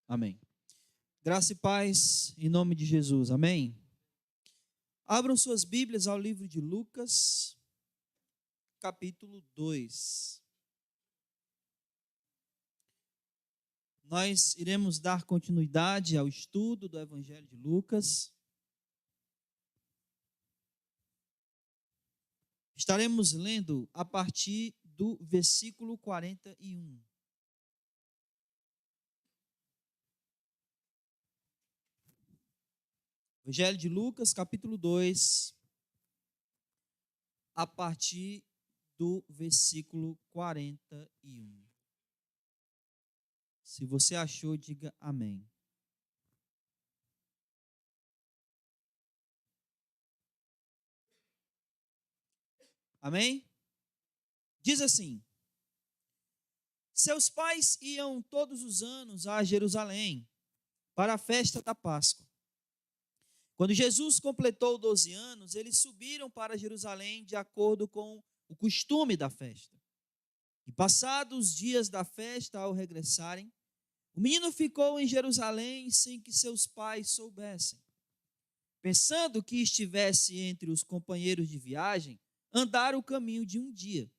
Amém. Graça e paz em nome de Jesus. Amém. Abram suas Bíblias ao livro de Lucas, capítulo 2. Nós iremos dar continuidade ao estudo do Evangelho de Lucas. Estaremos lendo a partir do versículo 41. Evangelho de Lucas, capítulo 2, a partir do versículo 41. Se você achou, diga amém. Amém? Diz assim: seus pais iam todos os anos a Jerusalém para a festa da Páscoa. Quando Jesus completou 12 anos, eles subiram para Jerusalém de acordo com o costume da festa. E passados os dias da festa, ao regressarem, o menino ficou em Jerusalém sem que seus pais soubessem. Pensando que estivesse entre os companheiros de viagem, andaram o caminho de um dia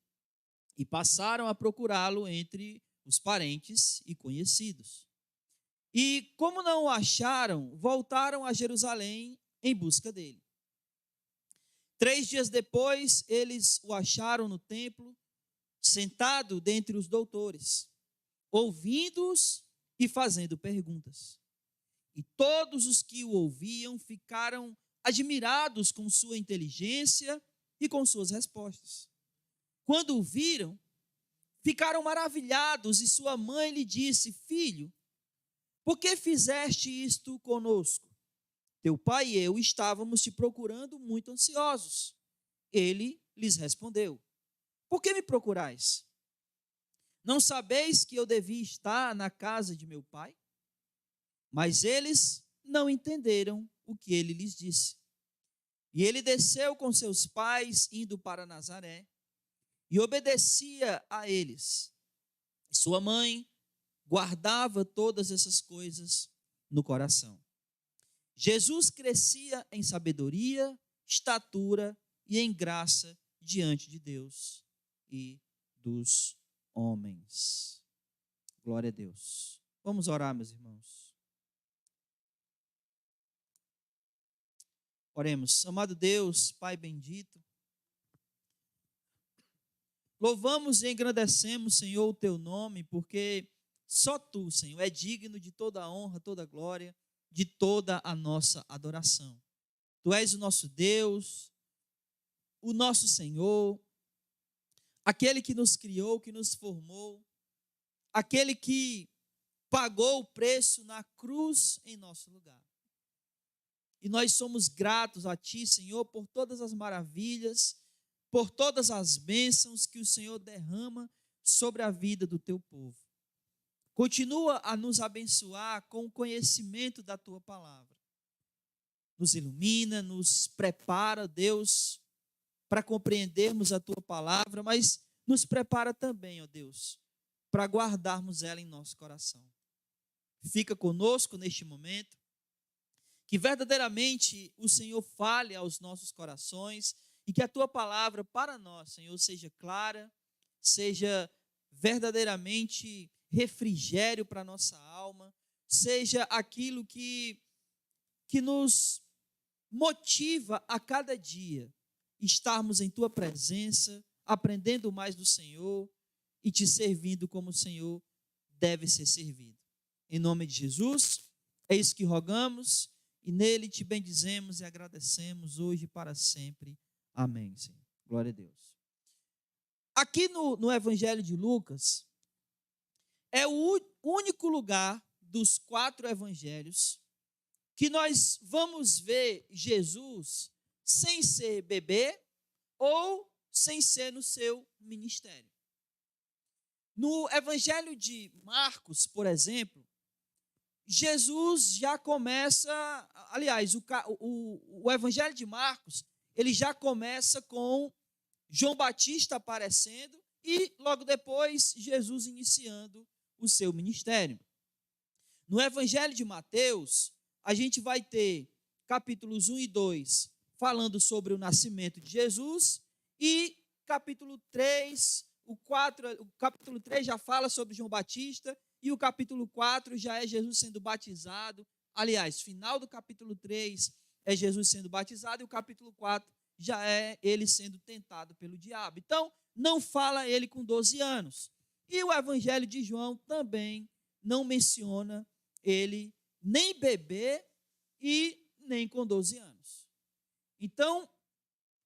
e passaram a procurá-lo entre os parentes e conhecidos. E, como não o acharam, voltaram a Jerusalém em busca dele. 3 dias depois, eles o acharam no templo, sentado dentre os doutores, ouvindo-os e fazendo perguntas. E todos os que o ouviam ficaram admirados com sua inteligência e com suas respostas. Quando o viram, ficaram maravilhados, e sua mãe lhe disse: filho, por que fizeste isto conosco? Teu pai e eu estávamos te procurando muito ansiosos. Ele lhes respondeu: por que me procurais? Não sabeis que eu devia estar na casa de meu pai? Mas eles não entenderam o que ele lhes disse. E ele desceu com seus pais, indo para Nazaré, e obedecia a eles. E sua mãe guardava todas essas coisas no coração. Jesus crescia em sabedoria, estatura e em graça diante de Deus e dos homens. Glória a Deus. Vamos orar, meus irmãos. Oremos. Amado Deus, Pai bendito, louvamos e engrandecemos, Senhor, o teu nome, porque só tu, Senhor, é digno de toda a honra, toda a glória, de toda a nossa adoração. Tu és o nosso Deus, o nosso Senhor, aquele que nos criou, que nos formou, aquele que pagou o preço na cruz em nosso lugar. E nós somos gratos a Ti, Senhor, por todas as maravilhas, por todas as bênçãos que o Senhor derrama sobre a vida do Teu povo. Continua a nos abençoar com o conhecimento da Tua palavra. Nos ilumina, nos prepara, Deus, para compreendermos a Tua palavra, mas nos prepara também, ó Deus, para guardarmos ela em nosso coração. Fica conosco neste momento, que verdadeiramente o Senhor fale aos nossos corações e que a Tua palavra para nós, Senhor, seja clara, seja verdadeiramente refrigério para a nossa alma, seja aquilo que nos motiva a cada dia estarmos em Tua presença, aprendendo mais do Senhor e Te servindo como o Senhor deve ser servido. Em nome de Jesus, é isso que rogamos e nele Te bendizemos e agradecemos hoje e para sempre. Amém, Senhor. Glória a Deus. Aqui no Evangelho de Lucas, é o único lugar dos 4 evangelhos que nós vamos ver Jesus sem ser bebê ou sem ser no seu ministério. No Evangelho de Marcos, por exemplo, Jesus já começa, aliás, o Evangelho de Marcos, ele já começa com João Batista aparecendo e logo depois Jesus iniciando o seu ministério. No Evangelho de Mateus, a gente vai ter capítulos 1 e 2 falando sobre o nascimento de Jesus e capítulo 3, o capítulo 3 já fala sobre João Batista e o capítulo 4 já é Jesus sendo batizado. Aliás, final do capítulo 3 é Jesus sendo batizado e o capítulo 4 já é ele sendo tentado pelo diabo. Então, não fala ele com 12 anos. E o Evangelho de João também não menciona ele nem bebê e nem com 12 anos. Então,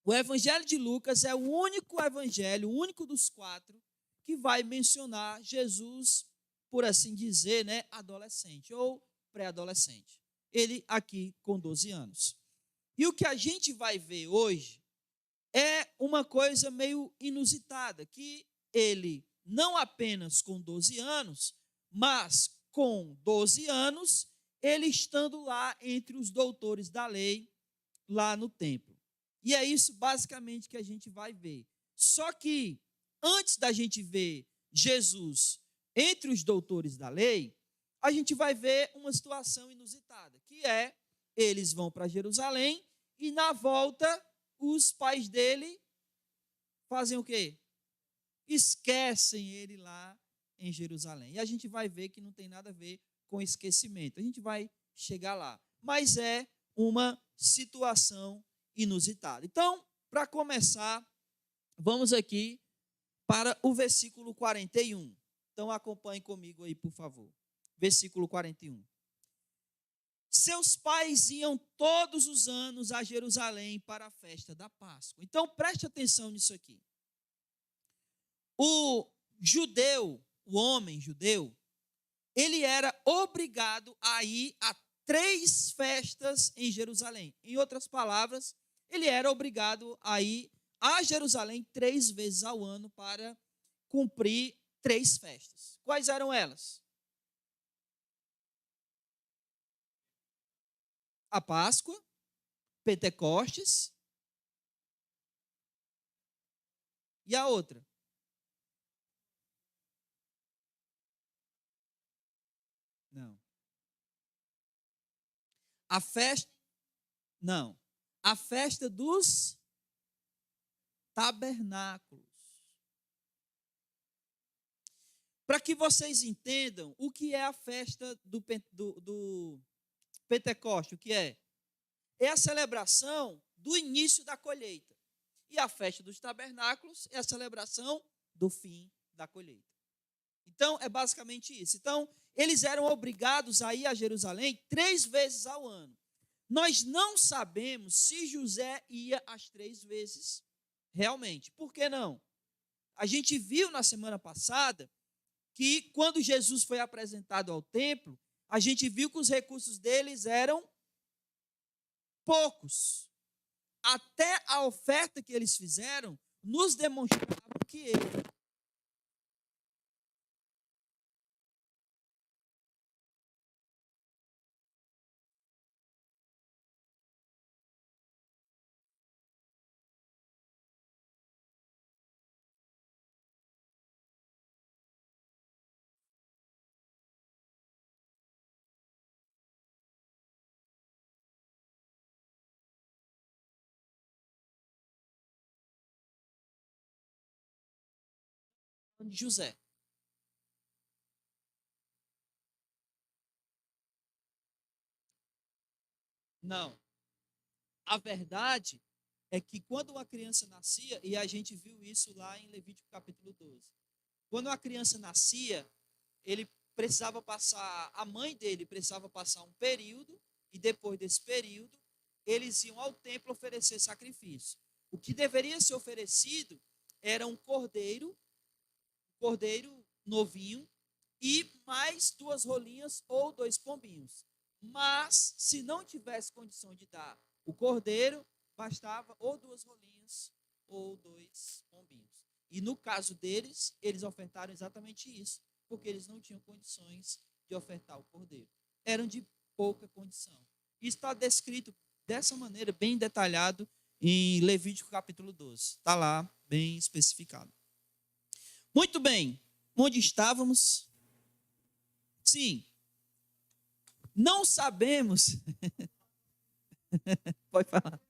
o Evangelho de Lucas é o único evangelho, o único dos 4, que vai mencionar Jesus, por assim dizer, né, adolescente ou pré-adolescente. Ele aqui com 12 anos. E o que a gente vai ver hoje é uma coisa meio inusitada, que ele, não apenas com 12 anos, mas com 12 anos, ele estando lá entre os doutores da lei, lá no templo. E é isso basicamente que a gente vai ver. Só que, antes da gente ver Jesus entre os doutores da lei, a gente vai ver uma situação inusitada, que é, eles vão para Jerusalém e na volta os pais dele fazem o quê? Esquecem ele lá em Jerusalém. E a gente vai ver que não tem nada a ver com esquecimento. A gente vai chegar lá. Mas é uma situação inusitada. Então, para começar, vamos aqui para o versículo 41. Então, acompanhe comigo aí, por favor. Versículo 41. Seus pais iam todos os anos a Jerusalém para a festa da Páscoa. Então, preste atenção nisso aqui. O judeu, o homem judeu, ele era obrigado a ir a 3 festas em Jerusalém. Em outras palavras, ele era obrigado a ir a Jerusalém 3 vezes ao ano para cumprir 3 festas. Quais eram elas? A Páscoa, Pentecostes e a outra. Não. A festa, não. A festa dos tabernáculos. Para que vocês entendam o que é a festa do Pentecoste, o que é? É a celebração do início da colheita. E a festa dos tabernáculos é a celebração do fim da colheita. Então, é basicamente isso. Então, eles eram obrigados a ir a Jerusalém 3 vezes ao ano. Nós não sabemos se José ia as 3 vezes realmente. Por que não? A gente viu na semana passada que quando Jesus foi apresentado ao templo, a gente viu que os recursos deles eram poucos. Até a oferta que eles fizeram nos demonstrava que ele de José. Não. A verdade é que quando uma criança nascia, e a gente viu isso lá em Levítico capítulo 12, quando uma criança nascia, ele precisava passar, a mãe dele precisava passar um período, e depois desse período, eles iam ao templo oferecer sacrifício. O que deveria ser oferecido era um cordeiro novinho, e mais 2 rolinhas ou 2 pombinhos. Mas, se não tivesse condição de dar o cordeiro, bastava ou 2 rolinhas ou 2 pombinhos. E no caso deles, eles ofertaram exatamente isso, porque eles não tinham condições de ofertar o cordeiro. Eram de pouca condição. Isso está descrito dessa maneira, bem detalhado, em Levítico capítulo 12. Está lá, bem especificado. Muito bem. Onde estávamos? Sim. não sabemos. Pode falar.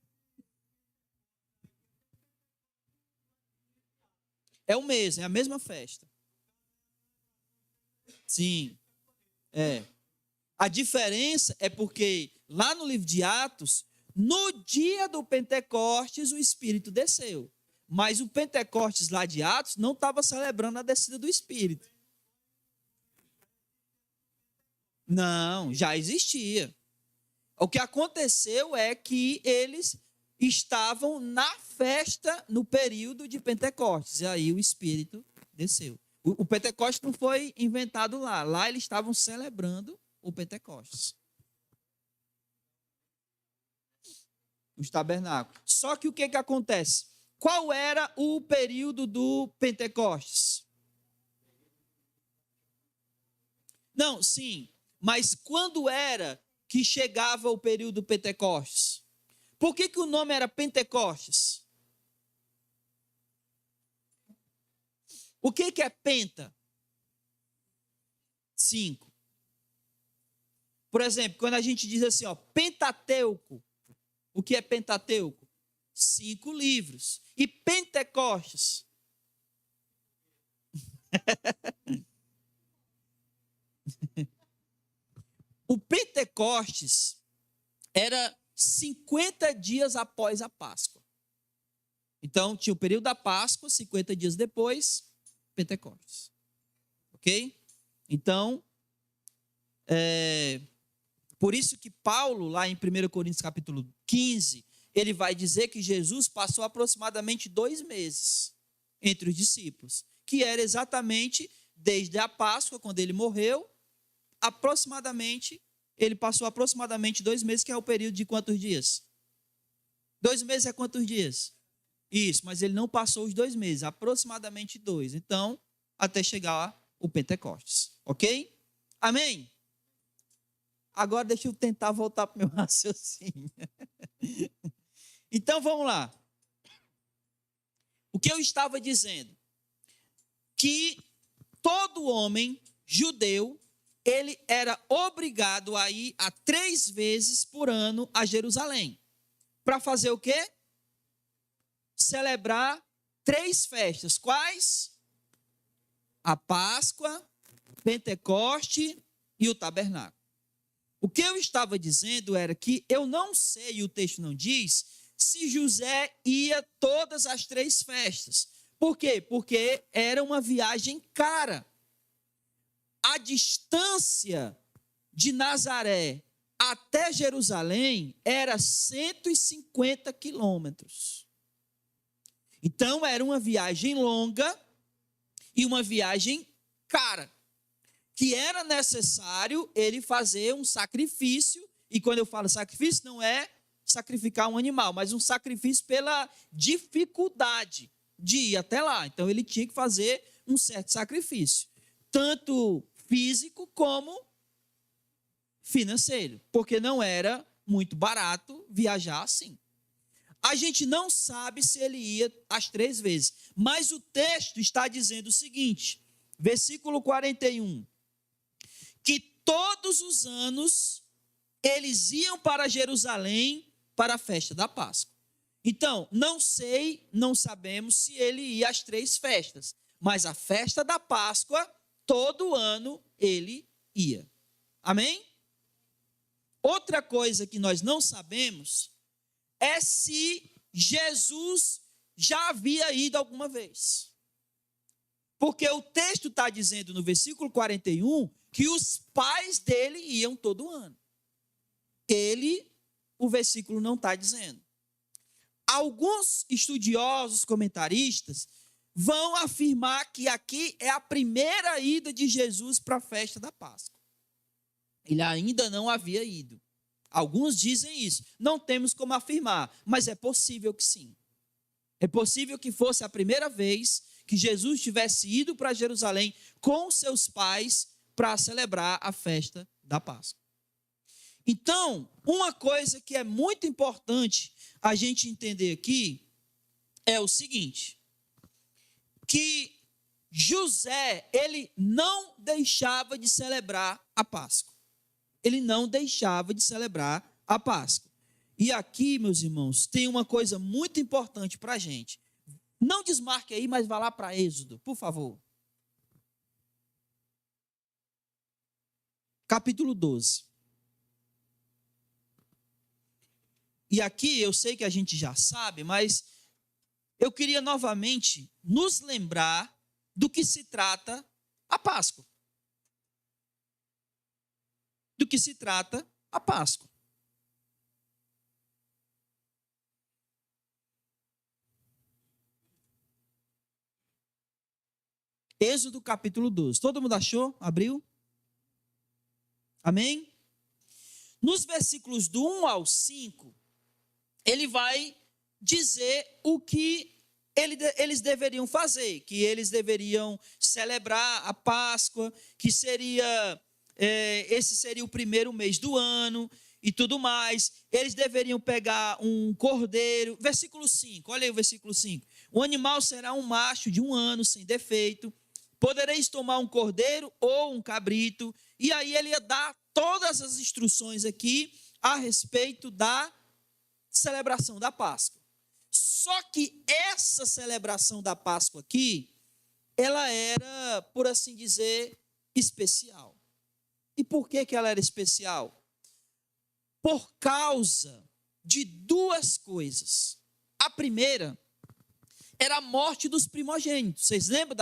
É o mesmo, é a mesma festa. Sim, é. A diferença é porque lá no livro de Atos, no dia do Pentecostes, o Espírito desceu. Mas o Pentecostes lá de Atos não estava celebrando a descida do Espírito. Não, já existia. O que aconteceu é que eles estavam na festa no período de Pentecostes. E aí o Espírito desceu. O Pentecostes não foi inventado lá. Lá eles estavam celebrando o Pentecostes. Os tabernáculos. Só que o que acontece? Qual era o período do Pentecostes? Não, sim. Mas quando era que chegava o período do Pentecostes? Por que o nome era Pentecostes? O que é penta? 5. Por exemplo, quando a gente diz assim, ó, Pentateuco, o que é Pentateuco? 5 livros. E Pentecostes? O Pentecostes era 50 dias após a Páscoa. Então, tinha o período da Páscoa, 50 dias depois, Pentecostes. Ok? Então, por isso que Paulo, lá em 1 Coríntios capítulo 15, ele vai dizer que Jesus passou aproximadamente 2 meses entre os discípulos, que era exatamente desde a Páscoa, quando ele morreu, ele passou aproximadamente 2 meses, que é o período de quantos dias? 2 meses é quantos dias? Isso, mas ele não passou os 2 meses, aproximadamente 2. Então, até chegar o Pentecostes, ok? Amém? Agora deixa eu tentar voltar para o meu raciocínio. Então, vamos lá. O que eu estava dizendo? Que todo homem judeu, ele era obrigado a ir 3 vezes por ano a Jerusalém. Para fazer o quê? Celebrar 3 festas. Quais? A Páscoa, Pentecoste e o Tabernáculo. O que eu estava dizendo era que eu não sei, e o texto não diz, se José ia todas as 3 festas. Por quê? Porque era uma viagem cara. A distância de Nazaré até Jerusalém era 150 quilômetros. Então, era uma viagem longa e uma viagem cara, que era necessário ele fazer um sacrifício, e quando eu falo sacrifício, não é sacrificar um animal, mas um sacrifício pela dificuldade de ir até lá. Então, ele tinha que fazer um certo sacrifício, tanto físico como financeiro, porque não era muito barato viajar assim. A gente não sabe se ele ia as 3 vezes, mas o texto está dizendo o seguinte, versículo 41, que todos os anos eles iam para Jerusalém para a festa da Páscoa. Então, não sabemos se ele ia às 3 festas, mas a festa da Páscoa, todo ano ele ia. Amém? Outra coisa que nós não sabemos é se Jesus já havia ido alguma vez. Porque o texto está dizendo no versículo 41 que os pais dele iam todo ano. O versículo não está dizendo. Alguns estudiosos, comentaristas, vão afirmar que aqui é a primeira ida de Jesus para a festa da Páscoa. Ele ainda não havia ido. Alguns dizem isso. Não temos como afirmar, mas é possível que sim. É possível que fosse a primeira vez que Jesus tivesse ido para Jerusalém com seus pais para celebrar a festa da Páscoa. Então, uma coisa que é muito importante a gente entender aqui é o seguinte, que José, ele não deixava de celebrar a Páscoa. ele não deixava de celebrar a Páscoa. E aqui, meus irmãos, tem uma coisa muito importante para a gente. Não desmarque aí, mas vá lá para Êxodo, por favor. Capítulo 12. E aqui eu sei que a gente já sabe, mas eu queria novamente nos lembrar do que se trata a Páscoa. Do que se trata a Páscoa. Êxodo capítulo 12. Todo mundo achou? Abriu? Amém? Nos versículos do 1 ao 5, ele vai dizer o que eles deveriam fazer, que eles deveriam celebrar a Páscoa, que esse seria o primeiro mês do ano e tudo mais. Eles deveriam pegar um cordeiro. Versículo 5, olha aí o versículo 5. O animal será um macho de 1 ano, sem defeito. Podereis tomar um cordeiro ou um cabrito. E aí ele ia dar todas as instruções aqui a respeito da celebração da Páscoa. Só que essa celebração da Páscoa aqui, ela era, por assim dizer, especial. E por que ela era especial? Por causa de duas coisas. A primeira era a morte dos primogênitos. Vocês lembram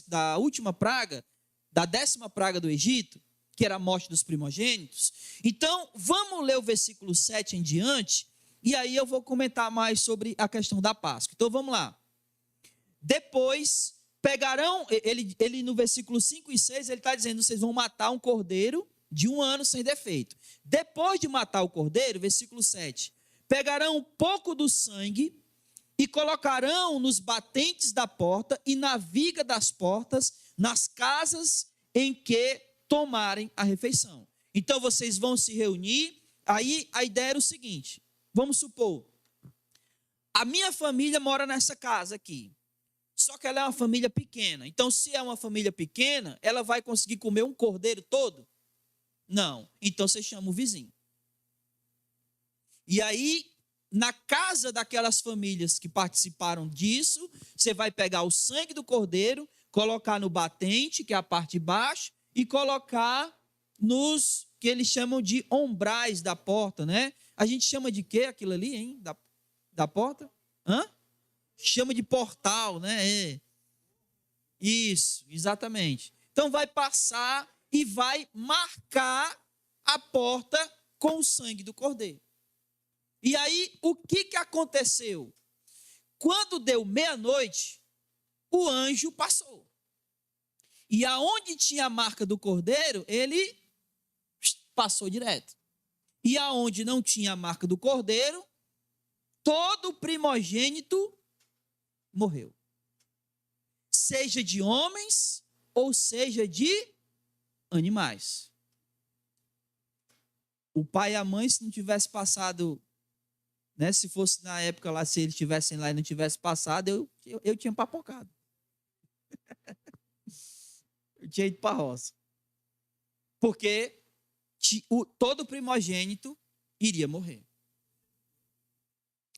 da última praga, da 10ª praga do Egito, que era a morte dos primogênitos? Então, vamos ler o versículo 7 em diante, e aí eu vou comentar mais sobre a questão da Páscoa. Então, vamos lá. Depois, pegarão, ele no versículo 5 e 6, ele está dizendo, vocês vão matar um cordeiro de 1 ano sem defeito. Depois de matar o cordeiro, versículo 7, pegarão um pouco do sangue e colocarão nos batentes da porta e na viga das portas, nas casas em que tomarem a refeição. Então, vocês vão se reunir. Aí, a ideia era o seguinte, vamos supor, a minha família mora nessa casa aqui, só que ela é uma família pequena. Então, se é uma família pequena, ela vai conseguir comer um cordeiro todo? Não. Então, você chama o vizinho. E aí, na casa daquelas famílias que participaram disso, você vai pegar o sangue do cordeiro, colocar no batente, que é a parte de baixo, e colocar nos que eles chamam de ombrais da porta, né? A gente chama de quê aquilo ali, hein? Da porta? Hã? Chama de portal, né? É. Isso, exatamente. Então vai passar e vai marcar a porta com o sangue do cordeiro. E aí, o que aconteceu? Quando deu meia-noite, o anjo passou. E aonde tinha a marca do cordeiro, ele passou direto. E aonde não tinha a marca do cordeiro, todo primogênito morreu. Seja de homens ou seja de animais. O pai e a mãe, se não tivesse passado, né, se fosse na época lá, se eles estivessem lá e não tivesse passado, eu tinha papocado. Eu tinha ido para a roça. Porque todo primogênito iria morrer.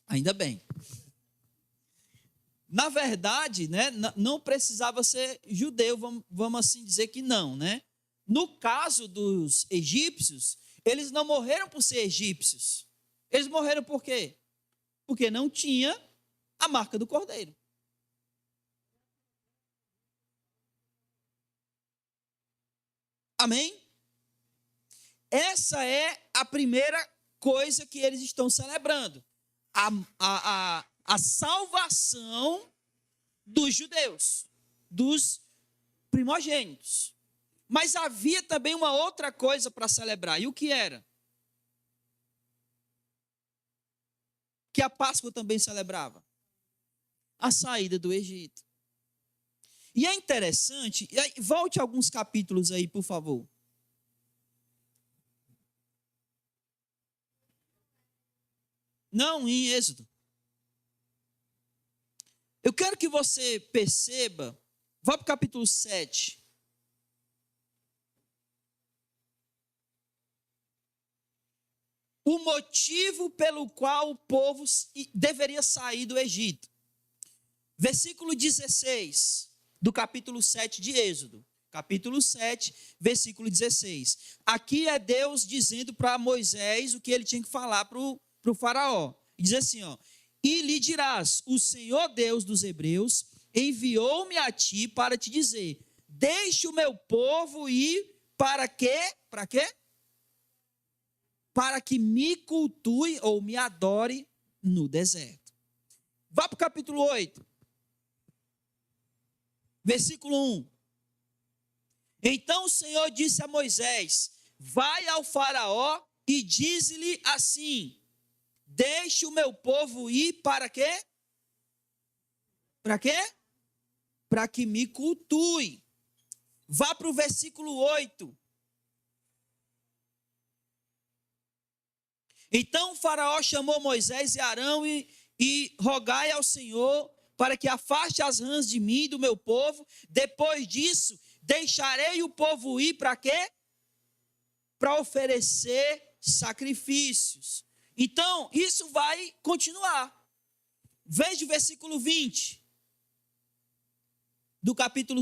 Ainda bem. Na verdade, né, não precisava ser judeu, vamos assim dizer que não, né? No caso dos egípcios, eles não morreram por ser egípcios. Eles morreram por quê? Porque não tinha a marca do cordeiro. Amém? Essa é a primeira coisa que eles estão celebrando. A salvação dos judeus, dos primogênitos. Mas havia também uma outra coisa para celebrar. E o que era? Que a Páscoa também celebrava. A saída do Egito. E é interessante, volte alguns capítulos aí, por favor. Não, em Êxodo. Eu quero que você perceba, vá para o capítulo 7. o motivo pelo qual o povo deveria sair do Egito. Versículo 16 do capítulo 7 de Êxodo. Capítulo 7, versículo 16. Aqui é Deus dizendo para Moisés o que ele tinha que falar para o faraó. Diz assim, ó: e lhe dirás, o Senhor Deus dos Hebreus enviou-me a ti para te dizer, deixe o meu povo ir para quê? Para quê? Para que me cultue ou me adore no deserto. Vá para o capítulo 8. Versículo 1. Então o Senhor disse a Moisés, vai ao faraó e diz-lhe assim, deixe o meu povo ir para quê? Para quê? Para que me cultue. Vá para o versículo 8. Então o faraó chamou Moisés e Arão e rogai ao Senhor para que afaste as rãs de mim e do meu povo. Depois disso, deixarei o povo ir para quê? Para oferecer sacrifícios. Então, isso vai continuar. Veja o versículo 20 do capítulo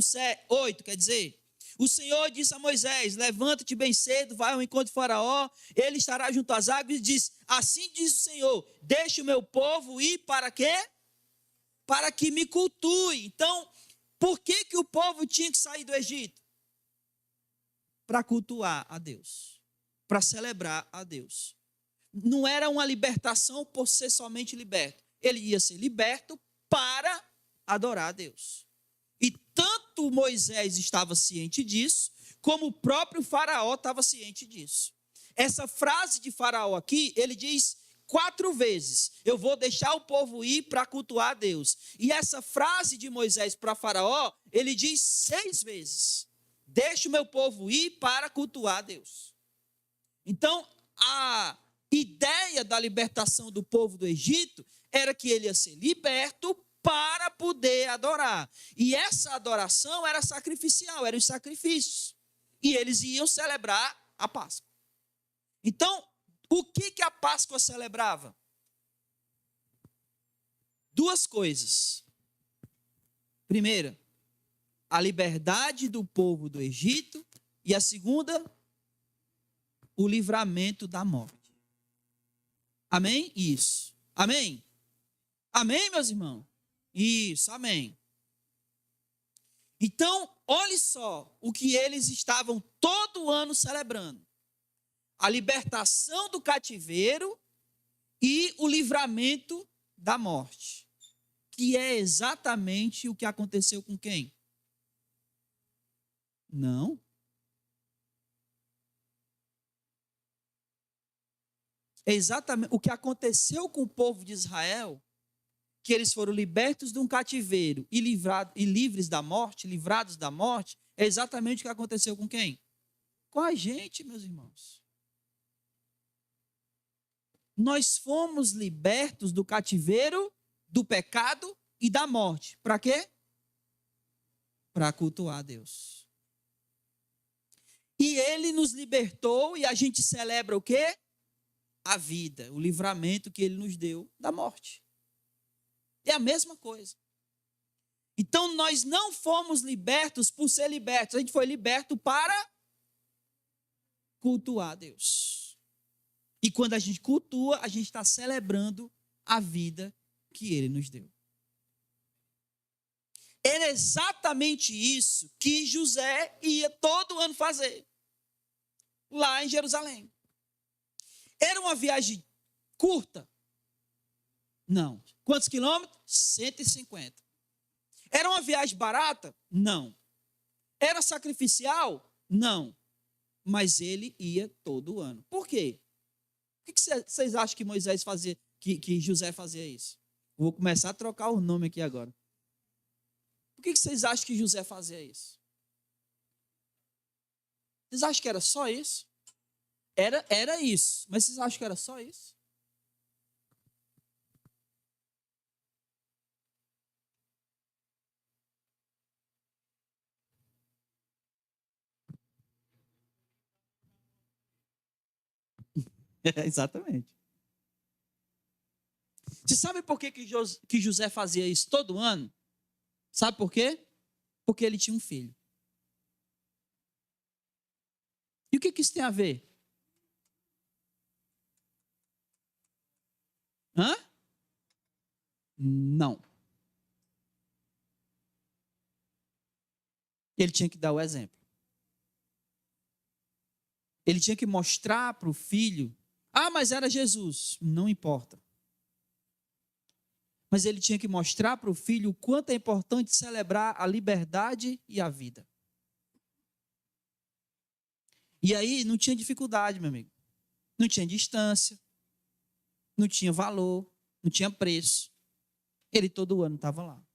8, quer dizer, o Senhor disse a Moisés, levanta-te bem cedo, vai ao encontro de Faraó, ele estará junto às águas e diz, assim diz o Senhor, deixe o meu povo ir para quê? Para que me cultue. Então, por que o povo tinha que sair do Egito? Para cultuar a Deus, para celebrar a Deus. Não era uma libertação por ser somente liberto. Ele ia ser liberto para adorar a Deus. E tanto Moisés estava ciente disso, como o próprio faraó estava ciente disso. Essa frase de faraó aqui, ele diz 4 vezes, eu vou deixar o povo ir para cultuar a Deus. E essa frase de Moisés para faraó, ele diz 6 vezes, deixa o meu povo ir para cultuar a Deus. Então, a ideia da libertação do povo do Egito era que ele ia ser liberto para poder adorar. E essa adoração era sacrificial, eram os sacrifícios. E eles iam celebrar a Páscoa. Então, o que a Páscoa celebrava? 2 coisas. Primeira, a liberdade do povo do Egito. E a segunda, o livramento da morte. Amém? Isso. Amém? Amém, meus irmãos? Isso, amém. Então, olhe só o que eles estavam todo ano celebrando. A libertação do cativeiro e o livramento da morte. Que é exatamente o que aconteceu com quem? Não. É exatamente o que aconteceu com o povo de Israel, que eles foram libertos de um cativeiro e livres da morte, livrados da morte, é exatamente o que aconteceu com quem? Com a gente, meus irmãos. Nós fomos libertos do cativeiro, do pecado e da morte. Para quê? Para cultuar a Deus. E ele nos libertou e a gente celebra o quê? A vida, o livramento que ele nos deu da morte. É a mesma coisa. Então, nós não fomos libertos por ser libertos. A gente foi liberto para cultuar a Deus. E quando a gente cultua, a gente está celebrando a vida que ele nos deu. Era exatamente isso que José ia todo ano fazer. Lá em Jerusalém. Era uma viagem curta? Não. Quantos quilômetros? 150. Era uma viagem barata? Não. Era sacrificial? Não. Mas ele ia todo ano. Por quê? Por que vocês acham que Moisés fazia, que José fazia isso? Vou começar a trocar o nome aqui agora. Por que vocês acham que José fazia isso? Vocês acham que era só isso? Era isso. Mas vocês acham que era só isso? Exatamente. Você sabe por que José fazia isso todo ano? Sabe por quê? Porque ele tinha um filho. E o que isso tem a ver? Hã? Não. Ele tinha que dar o exemplo. Ele tinha que mostrar para o filho. Ah, mas era Jesus. Não importa. Mas ele tinha que mostrar para o filho o quanto é importante celebrar a liberdade e a vida. E aí não tinha dificuldade, meu amigo. Não tinha distância. Não tinha valor. Não tinha preço. Ele todo ano estava lá.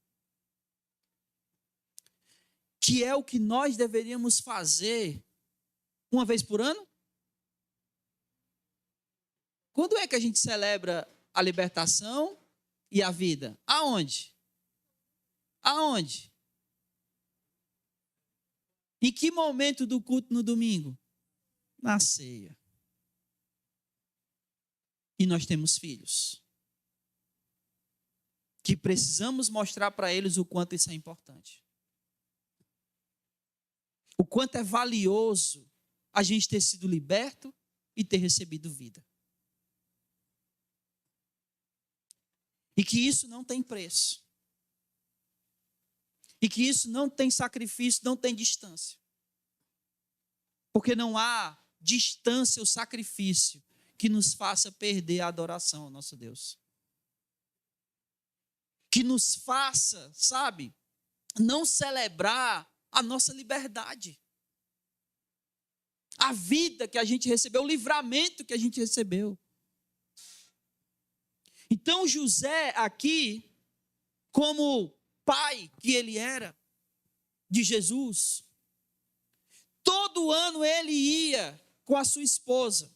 Que é o que nós deveríamos fazer uma vez por ano? Quando é que a gente celebra a libertação e a vida? Aonde? Aonde? Em que momento do culto no domingo? Na ceia. E nós temos filhos. Que precisamos mostrar para eles o quanto isso é importante. O quanto é valioso a gente ter sido liberto e ter recebido vida. E que isso não tem preço. E que isso não tem sacrifício, não tem distância. Porque não há distância ou sacrifício que nos faça perder a adoração ao nosso Deus. Que nos faça, sabe, não celebrar a nossa liberdade. A vida que a gente recebeu, o livramento que a gente recebeu. Então José aqui, como pai que ele era de Jesus, todo ano ele ia com a sua esposa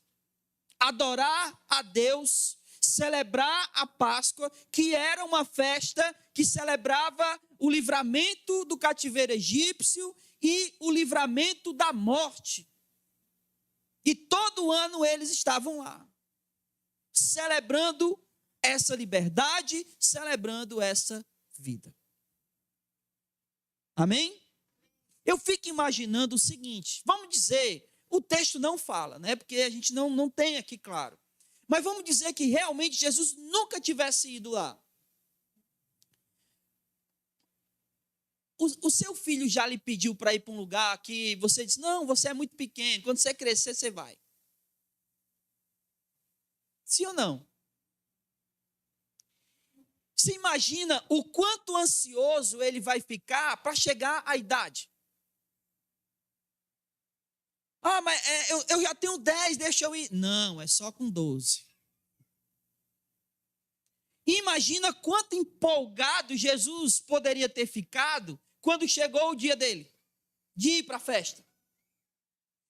adorar a Deus, celebrar a Páscoa, que era uma festa que celebrava o livramento do cativeiro egípcio e o livramento da morte. E todo ano eles estavam lá, celebrando essa liberdade, celebrando essa vida. Amém? Eu fico imaginando o seguinte, vamos dizer, o texto não fala, né? Porque a gente não tem aqui claro. Mas vamos dizer que realmente Jesus nunca tivesse ido lá. O seu filho já lhe pediu para ir para um lugar que você disse, não, você é muito pequeno, quando você crescer, você vai. Sim ou não? Você imagina o quanto ansioso ele vai ficar para chegar à idade? Ah, mas eu já tenho 10, deixa eu ir. Não, é só com 12. Imagina quanto empolgado Jesus poderia ter ficado quando chegou o dia dele, de ir para a festa.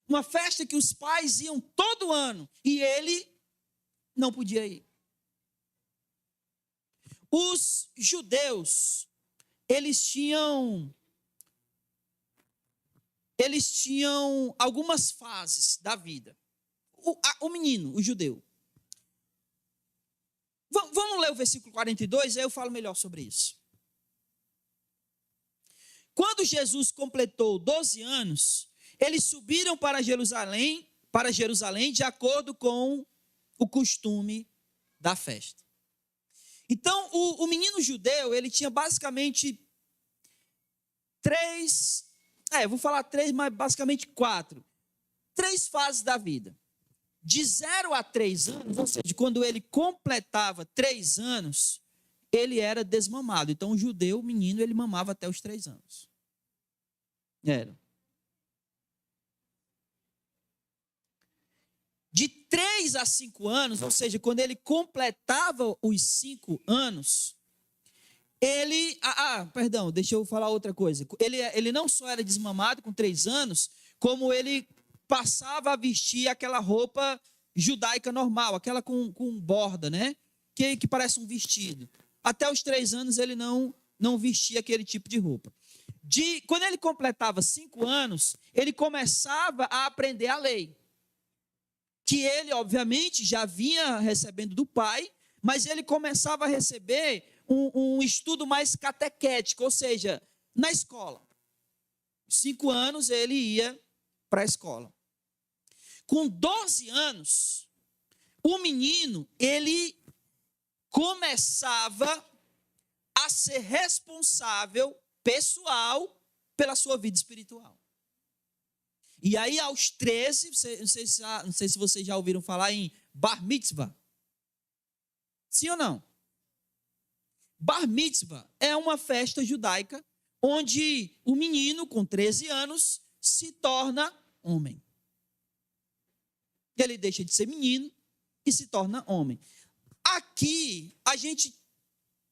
Uma festa que os pais iam todo ano e ele não podia ir. Os judeus, eles tinham algumas fases da vida. O menino, o judeu. Vamos ler o versículo 42, aí eu falo melhor sobre isso. Quando Jesus completou 12 anos, eles subiram para Jerusalém de acordo com o costume da festa. Então, o menino judeu, ele tinha basicamente vou falar 3, mas basicamente 4. 3 fases da vida. De 0 a 3 anos, ou seja, quando ele completava 3 anos, ele era desmamado. Então, o judeu, o menino, ele mamava até os 3 anos. Era. De 3 a 5 anos, ou seja, quando ele completava os 5 anos, ele... perdão, deixa eu falar outra coisa. Ele não só era desmamado com 3 anos, como ele passava a vestir aquela roupa judaica normal, aquela com borda, né? Que parece um vestido. Até os 3 anos ele não vestia aquele tipo de roupa. Quando ele completava 5 anos, ele começava a aprender a lei. que ele, obviamente, já vinha recebendo do pai, mas ele começava a receber um estudo mais catequético, ou seja, na escola. 5 anos ele ia para a escola. Com 12 anos, o menino, ele começava a ser responsável pessoal pela sua vida espiritual. E aí, aos 13, não sei se vocês já ouviram falar em Bar Mitzvah. Sim ou não? Bar Mitzvah é uma festa judaica onde o menino, com 13 anos, se torna homem. Ele deixa de ser menino e se torna homem. Aqui, a gente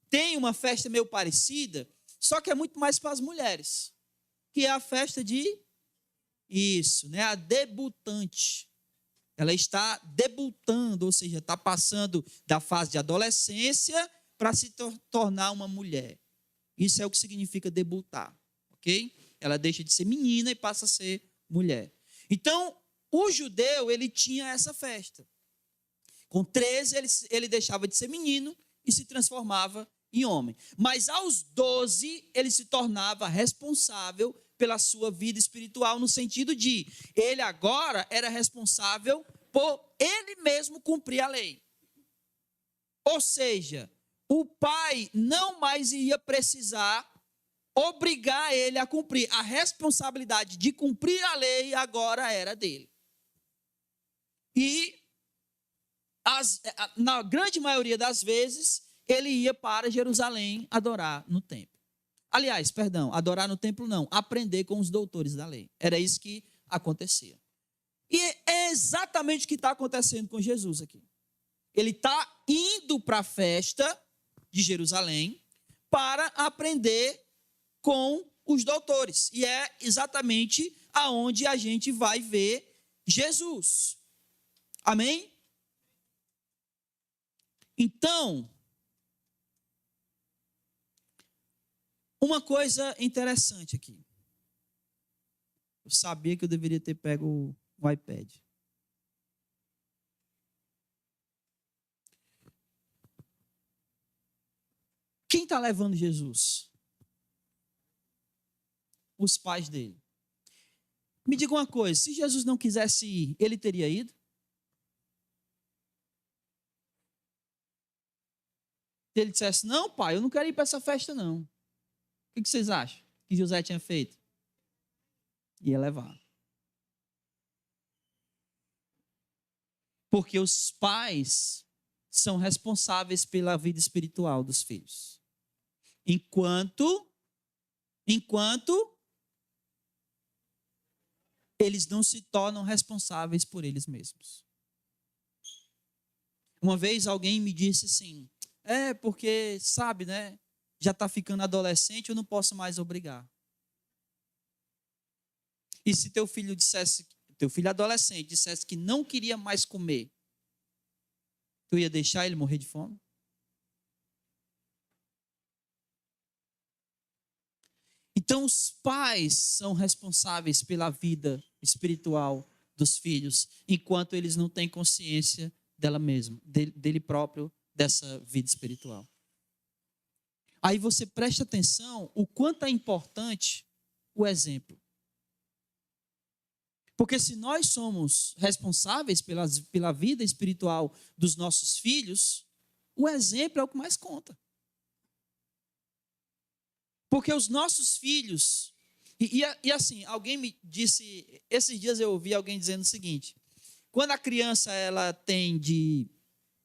tem uma festa meio parecida, só que é muito mais para as mulheres, que é a festa de... Isso, né? A debutante. Ela está debutando, ou seja, está passando da fase de adolescência para se tornar uma mulher. Isso é o que significa debutar, ok? Ela deixa de ser menina e passa a ser mulher. Então, o judeu, ele tinha essa festa. Com 13, ele deixava de ser menino e se transformava em homem. Mas aos 12, ele se tornava responsável pela sua vida espiritual, no sentido de ele agora era responsável por ele mesmo cumprir a lei. Ou seja, o pai não mais ia precisar obrigar ele a cumprir. A responsabilidade de cumprir a lei agora era dele. E na grande maioria das vezes, ele ia para Jerusalém adorar no templo. Aliás, perdão, adorar no templo não, aprender com os doutores da lei. Era isso que acontecia. E é exatamente o que está acontecendo com Jesus aqui. Ele está indo para a festa de Jerusalém para aprender com os doutores. E é exatamente aonde a gente vai ver Jesus. Amém? Então, uma coisa interessante aqui. Eu sabia que eu deveria ter pego o iPad. Quem está levando Jesus? Os pais dele. Me diga uma coisa, se Jesus não quisesse ir, ele teria ido? Se ele dissesse, não, pai, eu não quero ir para essa festa, não. O que vocês acham que José tinha feito? Ia levar. Porque os pais são responsáveis pela vida espiritual dos filhos. Enquanto eles não se tornam responsáveis por eles mesmos. Uma vez alguém me disse assim, porque, sabe, né? Já está ficando adolescente, eu não posso mais obrigar. E se teu filho adolescente dissesse que não queria mais comer, tu ia deixar ele morrer de fome? Então, os pais são responsáveis pela vida espiritual dos filhos, enquanto eles não têm consciência dela mesma, dele próprio, dessa vida espiritual. Aí você presta atenção o quanto é importante o exemplo. Porque se nós somos responsáveis pela vida espiritual dos nossos filhos, o exemplo é o que mais conta. Porque os nossos filhos... E assim, alguém me disse... Esses dias eu ouvi alguém dizendo o seguinte. Quando a criança ela tem de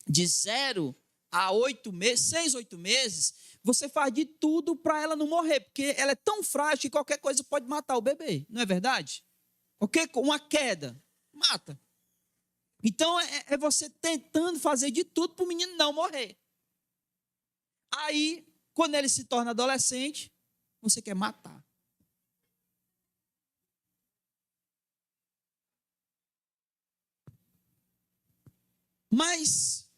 0 a 8 meses, 6, 8 meses, você faz de tudo para ela não morrer. Porque ela é tão frágil que qualquer coisa pode matar o bebê. Não é verdade? Uma queda, mata. Então, é você tentando fazer de tudo para o menino não morrer. Aí, quando ele se torna adolescente, você quer matar. Mas,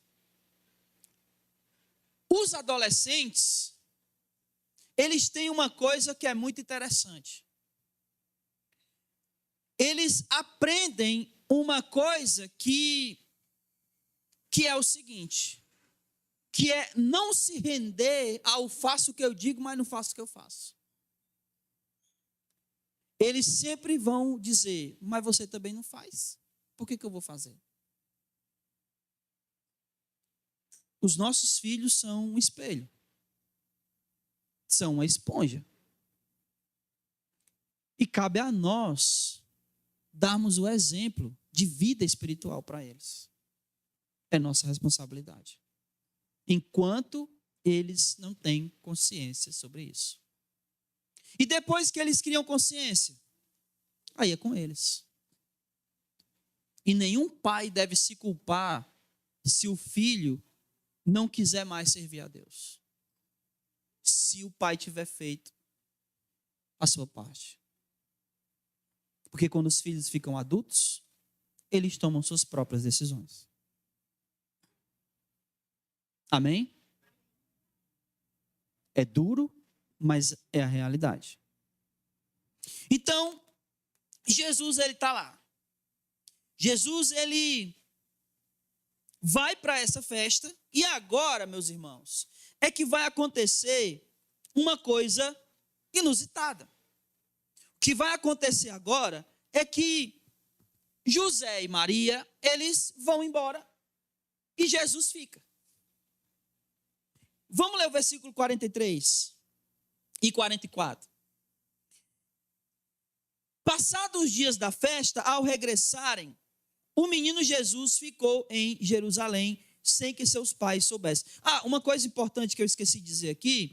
os adolescentes, eles têm uma coisa que é muito interessante. Eles aprendem uma coisa que é o seguinte, que é não se render ao faço o que eu digo, mas não faço o que eu faço. Eles sempre vão dizer, mas você também não faz. Por que eu vou fazer? Os nossos filhos são um espelho. São uma esponja. E cabe a nós darmos o exemplo de vida espiritual para eles. É nossa responsabilidade. Enquanto eles não têm consciência sobre isso. E depois que eles criam consciência, aí é com eles. E nenhum pai deve se culpar se o filho não quiser mais servir a Deus. Se o pai tiver feito a sua parte. Porque quando os filhos ficam adultos, eles tomam suas próprias decisões. Amém? É duro, mas é a realidade. Então, Jesus, ele está lá. Jesus, ele vai para essa festa e agora, meus irmãos, é que vai acontecer uma coisa inusitada. O que vai acontecer agora é que José e Maria, eles vão embora e Jesus fica. Vamos ler o versículo 43 e 44. Passados os dias da festa, ao regressarem, o menino Jesus ficou em Jerusalém, sem que seus pais soubessem. Uma coisa importante que eu esqueci de dizer aqui.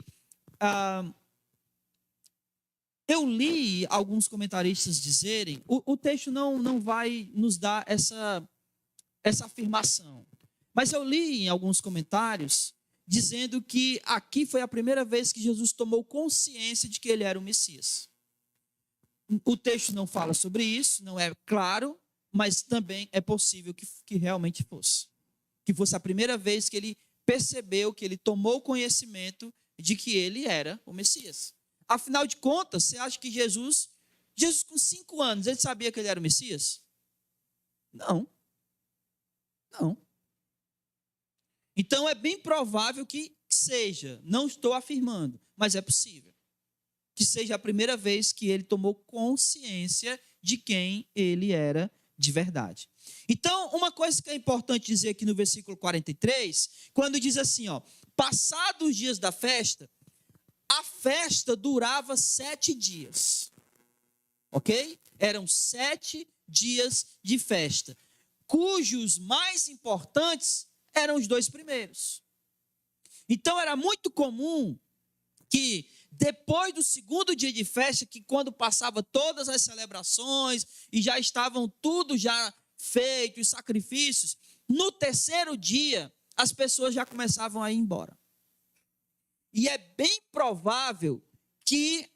Eu li alguns comentaristas dizerem, o texto não vai nos dar essa afirmação, mas eu li em alguns comentários dizendo que aqui foi a primeira vez que Jesus tomou consciência de que ele era o Messias. O texto não fala sobre isso, não é claro, mas também é possível que realmente fosse. Que fosse a primeira vez que ele percebeu, que ele tomou conhecimento de que ele era o Messias. Afinal de contas, você acha que Jesus com 5 anos, ele sabia que ele era o Messias? Não. Então é bem provável que seja, não estou afirmando, mas é possível. Que seja a primeira vez que ele tomou consciência de quem ele era de verdade. Então, uma coisa que é importante dizer aqui no versículo 43, quando diz assim, passados os dias da festa, a festa durava 7 dias. Ok? Eram 7 dias de festa, cujos mais importantes eram os 2 primeiros. Então, era muito comum que depois do segundo dia de festa, que quando passava todas as celebrações e já estavam tudo já feito, os sacrifícios, no terceiro dia as pessoas já começavam a ir embora. E é bem provável que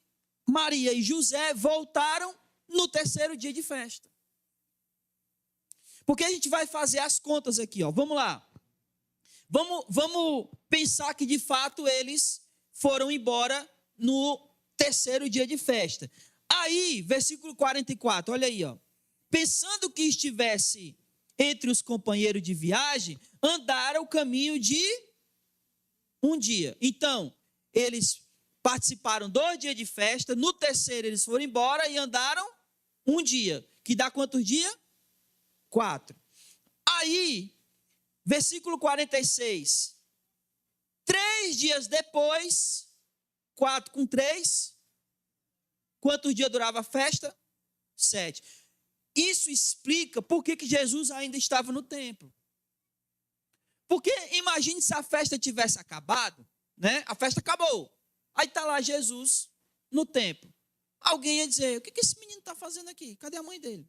Maria e José voltaram no terceiro dia de festa. Porque a gente vai fazer as contas aqui, vamos lá. Vamos pensar que de fato eles foram embora no terceiro dia de festa. Aí, versículo 44, olha aí, pensando que estivesse entre os companheiros de viagem, andaram o caminho de um dia. Então, eles participaram 2 dias de festa, no terceiro eles foram embora e andaram um dia, que dá quantos dias? 4. Aí, versículo 46, 3 dias depois, 4 com 3, quantos dias durava a festa? 7. Isso explica por que Jesus ainda estava no templo. Porque imagine se a festa tivesse acabado, né? A festa acabou. Aí está lá Jesus no templo. Alguém ia dizer, o que esse menino está fazendo aqui? Cadê a mãe dele?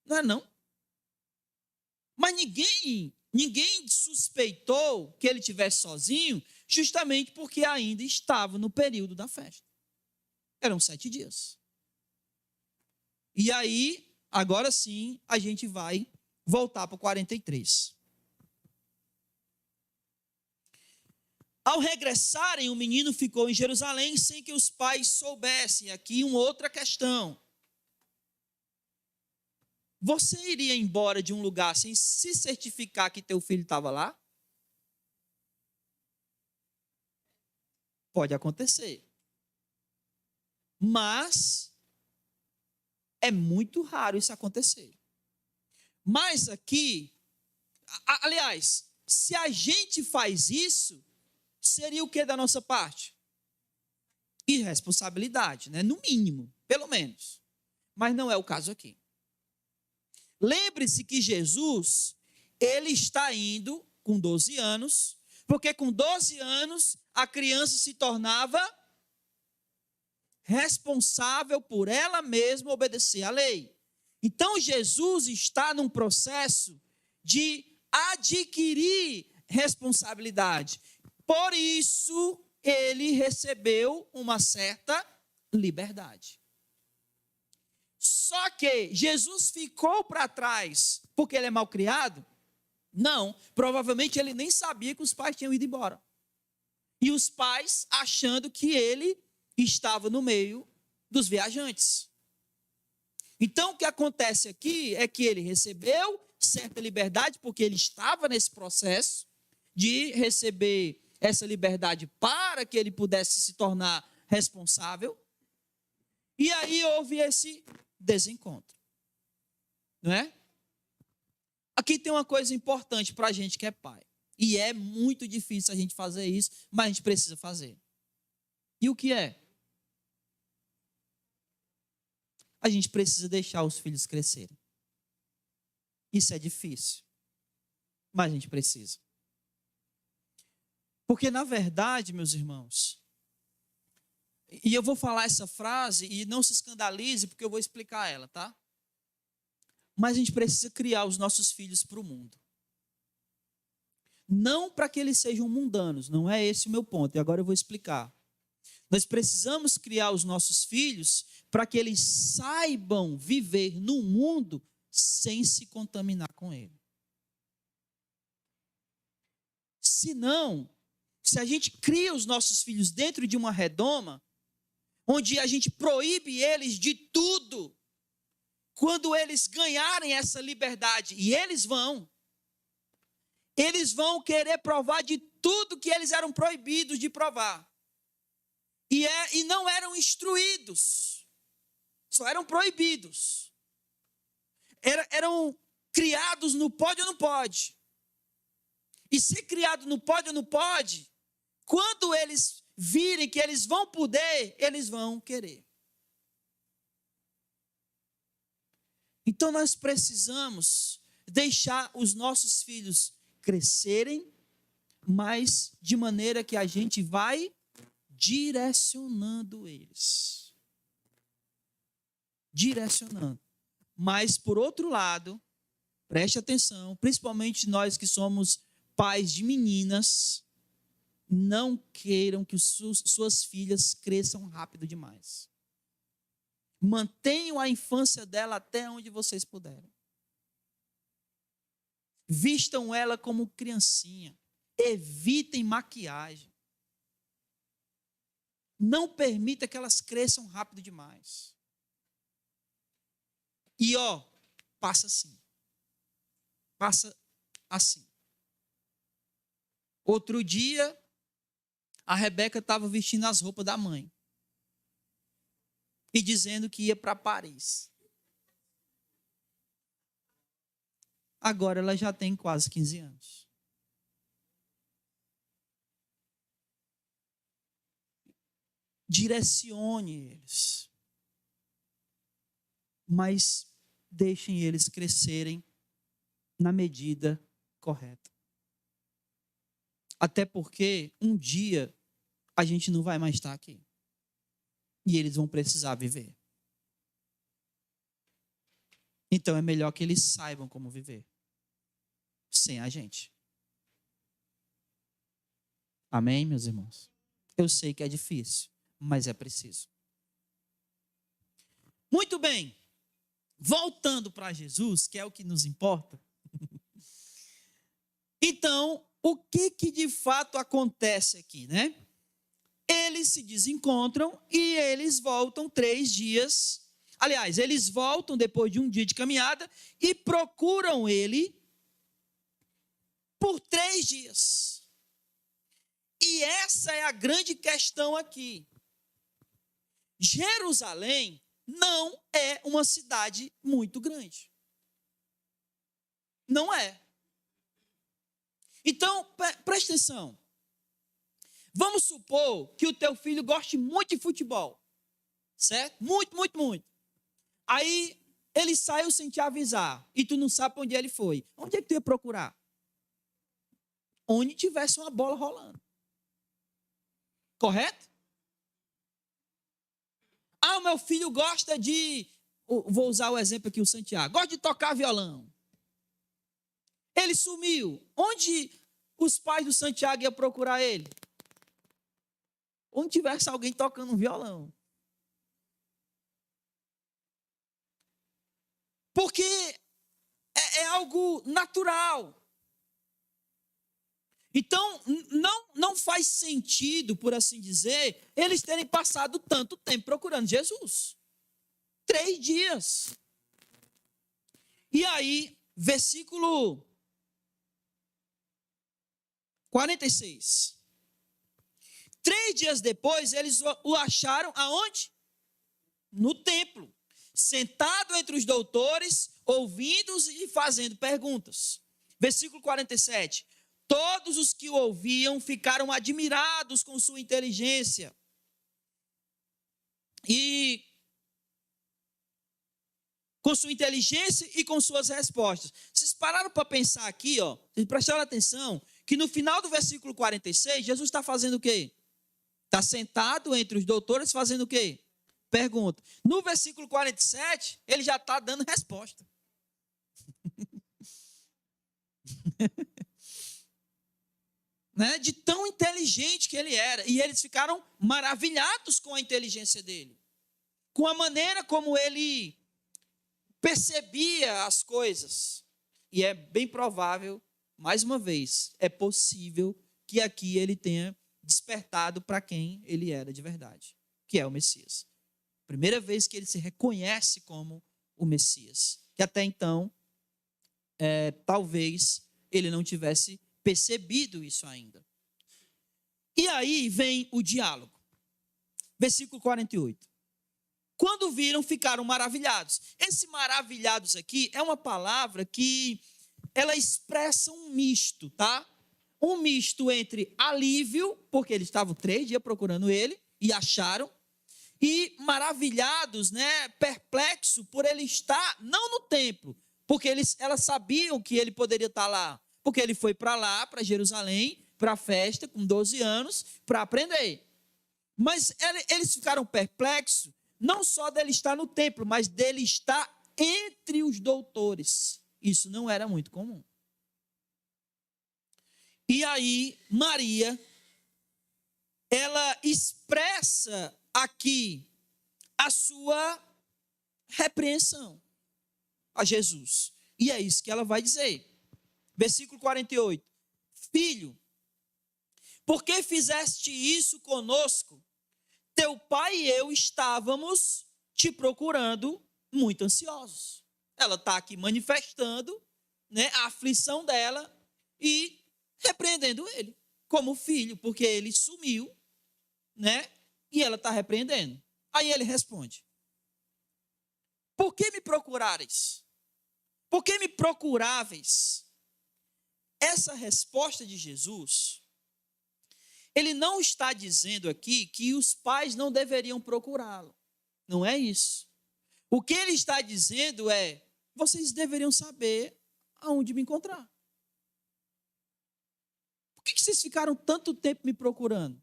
Não é não? Mas ninguém suspeitou que ele estivesse sozinho, justamente porque ainda estava no período da festa. Eram 7 dias. E aí, agora sim, a gente vai voltar para o 43. Ao regressarem, o menino ficou em Jerusalém sem que os pais soubessem. Aqui uma outra questão. Você iria embora de um lugar sem se certificar que teu filho estava lá? Pode acontecer. Mas é muito raro isso acontecer. Mas aqui, aliás, se a gente faz isso, seria o que da nossa parte? Irresponsabilidade, né? No mínimo, pelo menos. Mas não é o caso aqui. Lembre-se que Jesus, ele está indo com 12 anos, porque com 12 anos a criança se tornava responsável por ela mesma obedecer à lei. Então Jesus está num processo de adquirir responsabilidade. Por isso ele recebeu uma certa liberdade. Só que Jesus ficou para trás porque ele é mal criado? Não, provavelmente ele nem sabia que os pais tinham ido embora. E os pais achando que ele estava no meio dos viajantes. Então o que acontece aqui é que ele recebeu certa liberdade porque ele estava nesse processo de receber essa liberdade para que ele pudesse se tornar responsável. E aí houve esse desencontro, não é? Aqui tem uma coisa importante para a gente que é pai. E é muito difícil a gente fazer isso, mas a gente precisa fazer. E o que é? A gente precisa deixar os filhos crescerem. Isso é difícil, mas a gente precisa. Porque, na verdade, meus irmãos, e eu vou falar essa frase e não se escandalize porque eu vou explicar ela, tá? Mas a gente precisa criar os nossos filhos para o mundo. Não para que eles sejam mundanos, não é esse o meu ponto, e agora eu vou explicar. Nós precisamos criar os nossos filhos para que eles saibam viver no mundo sem se contaminar com ele. Senão, se a gente cria os nossos filhos dentro de uma redoma, onde a gente proíbe eles de tudo, quando eles ganharem essa liberdade, e eles vão querer provar de tudo que eles eram proibidos de provar. E não eram instruídos, só eram proibidos. Eram criados no pode ou não pode. E ser criado no pode ou não pode, quando eles virem que eles vão poder, eles vão querer. Então nós precisamos deixar os nossos filhos crescerem, mas de maneira que a gente vai direcionando eles. Direcionando. Mas, por outro lado, preste atenção, principalmente nós que somos pais de meninas, não queiram que suas filhas cresçam rápido demais. Mantenham a infância dela até onde vocês puderem. Vistam ela como criancinha. Evitem maquiagem. Não permita que elas cresçam rápido demais. E passa assim. Passa assim. Outro dia, a Rebeca estava vestindo as roupas da mãe. E dizendo que ia para Paris. Agora ela já tem quase 15 anos. Direcione eles. Mas deixem eles crescerem na medida correta. Até porque um dia a gente não vai mais estar aqui. E eles vão precisar viver. Então é melhor que eles saibam como viver. Sem a gente. Amém, meus irmãos? Eu sei que é difícil, mas é preciso. Muito bem. Voltando para Jesus, que é o que nos importa. Então, o que de fato acontece aqui, né? Eles se desencontram e eles voltam 3 dias Aliás, eles voltam depois de um dia de caminhada e procuram ele por 3 dias. E essa é a grande questão aqui. Jerusalém não é uma cidade muito grande. Não é. Então, presta atenção. Vamos supor que o teu filho goste muito de futebol. Certo? Muito, muito, muito. Aí, ele saiu sem te avisar. E tu não sabe para onde ele foi. Onde é que tu ia procurar? Onde tivesse uma bola rolando. Correto? Ah, o meu filho gosta de... Vou usar o exemplo aqui, o Santiago. Gosta de tocar violão. Ele sumiu. Onde os pais do Santiago iam procurar ele? Onde tivesse alguém tocando um violão. Porque é algo natural. Então, não faz sentido, por assim dizer, eles terem passado tanto tempo procurando Jesus. 3 dias. E aí, versículo 46. 3 dias depois, eles o acharam aonde? No templo. Sentado entre os doutores, ouvindo-os e fazendo perguntas. Versículo 47. Todos os que o ouviam ficaram admirados com sua inteligência. E com sua inteligência e com suas respostas. Vocês pararam para pensar aqui, ó, vocês prestaram atenção, que no final do versículo 46, Jesus está fazendo o quê? Está sentado entre os doutores fazendo o quê? Pergunta. No versículo 47, ele já está dando resposta. Né? De tão inteligente que ele era. E eles ficaram maravilhados com a inteligência dele. Com a maneira como ele percebia as coisas. E é bem provável, mais uma vez, é possível que aqui ele tenha despertado para quem ele era de verdade, que é o Messias. Primeira vez que ele se reconhece como o Messias. Que até então, talvez ele não tivesse percebido isso ainda. E aí vem o diálogo. Versículo 48. Quando viram, ficaram maravilhados. Esse maravilhados aqui é uma palavra que ela expressa um misto, tá? Um misto entre alívio, porque eles estavam 3 dias procurando ele e acharam, e maravilhados, né, perplexo por ele estar não no templo, porque elas sabiam que ele poderia estar lá, porque ele foi para lá, para Jerusalém, para a festa com 12 anos, para aprender. Mas eles ficaram perplexos, não só dele estar no templo, mas dele estar entre os doutores. Isso não era muito comum. E aí, Maria, ela expressa aqui a sua repreensão a Jesus. E é isso que ela vai dizer. Versículo 48. Filho, por que fizeste isso conosco? Teu pai e eu estávamos te procurando muito ansiosos. Ela está aqui manifestando, né, a aflição dela e repreendendo ele como filho, porque ele sumiu, né? E ela está repreendendo. Aí ele responde: por que me procurares? Por que me procuráveis? Essa resposta de Jesus, ele não está dizendo aqui que os pais não deveriam procurá-lo. Não é isso. O que ele está dizendo é: vocês deveriam saber aonde me encontrar. Por que vocês ficaram tanto tempo me procurando?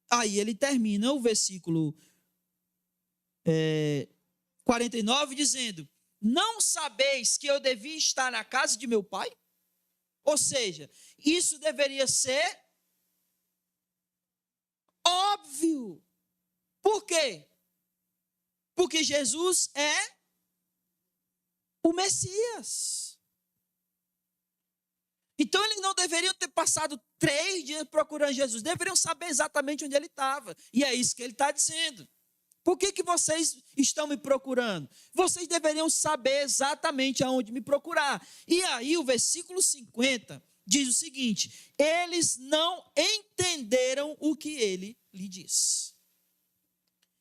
Aí ele termina o versículo 49 dizendo: não sabeis que eu devia estar na casa de meu pai? Ou seja, isso deveria ser óbvio. Por quê? Porque Jesus é o Messias. Então eles não deveriam ter passado 3 dias procurando Jesus, deveriam saber exatamente onde ele estava. E é isso que ele está dizendo. Por que vocês estão me procurando? Vocês deveriam saber exatamente aonde me procurar. E aí o versículo 50 diz o seguinte: eles não entenderam o que ele lhe disse.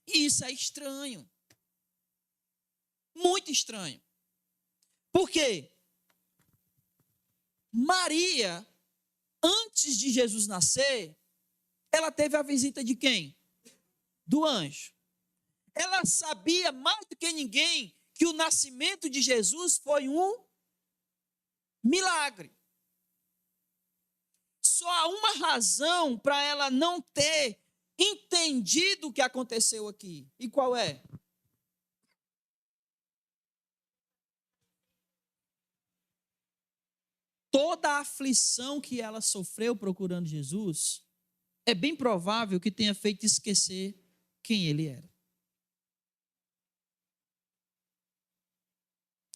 E isso é estranho. Muito estranho. Por quê? Maria, antes de Jesus nascer, ela teve a visita de quem? Do anjo. Ela sabia mais do que ninguém que o nascimento de Jesus foi um milagre. Só há uma razão para ela não ter entendido o que aconteceu aqui. E qual é? Toda a aflição que ela sofreu procurando Jesus, é bem provável que tenha feito esquecer quem ele era.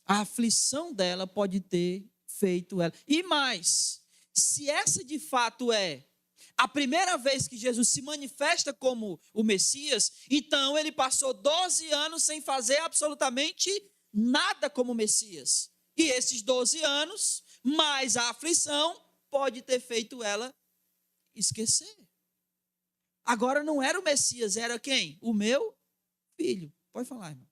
A aflição dela pode ter feito ela. E mais, se essa de fato é a primeira vez que Jesus se manifesta como o Messias, então ele passou 12 anos sem fazer absolutamente nada como Messias. E esses 12 anos, mais a aflição, pode ter feito ela esquecer. Agora não era o Messias, era quem? O meu filho. Pode falar, irmão.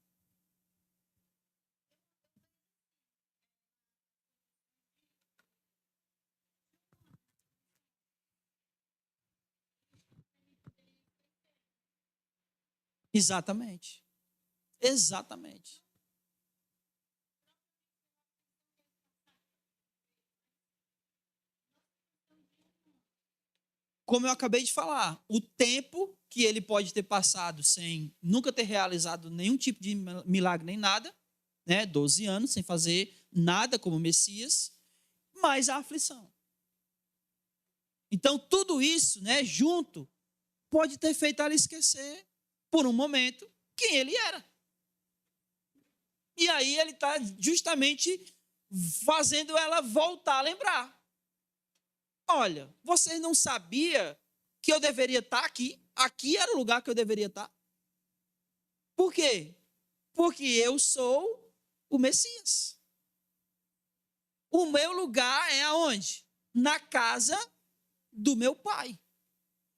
Exatamente. Exatamente. Como eu acabei de falar, o tempo que ele pode ter passado sem nunca ter realizado nenhum tipo de milagre nem nada, né? 12 anos sem fazer nada como Messias, mais a aflição. Então, tudo isso, né, junto, pode ter feito ela esquecer, por um momento, quem ele era. E aí ele está justamente fazendo ela voltar a lembrar. Olha, vocês não sabiam que eu deveria estar aqui? Aqui era o lugar que eu deveria estar. Por quê? Porque eu sou o Messias. O meu lugar é aonde? Na casa do meu pai.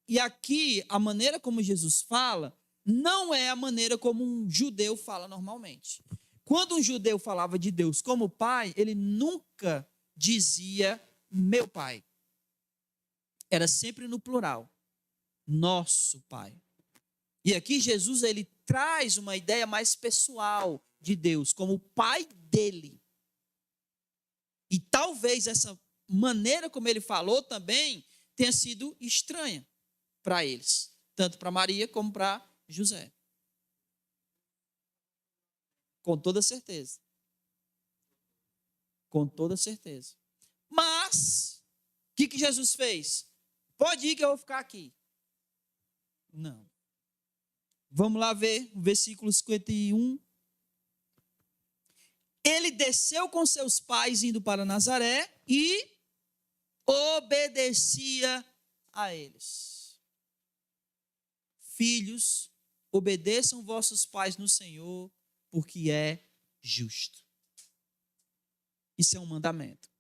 E aqui, a maneira como Jesus fala, não é a maneira como um judeu fala normalmente. Quando um judeu falava de Deus como pai, ele nunca dizia meu pai. Era sempre no plural. Nosso pai. E aqui Jesus, ele traz uma ideia mais pessoal de Deus, como o pai dele. E talvez essa maneira como ele falou também tenha sido estranha para eles, tanto para Maria como para José. Com toda certeza. Com toda certeza. Mas, o que Jesus fez? Pode ir que eu vou ficar aqui. Não. Vamos lá ver o versículo 51. Ele desceu com seus pais indo para Nazaré e obedecia a eles. Filhos, obedeçam vossos pais no Senhor, porque é justo. Isso é um mandamento.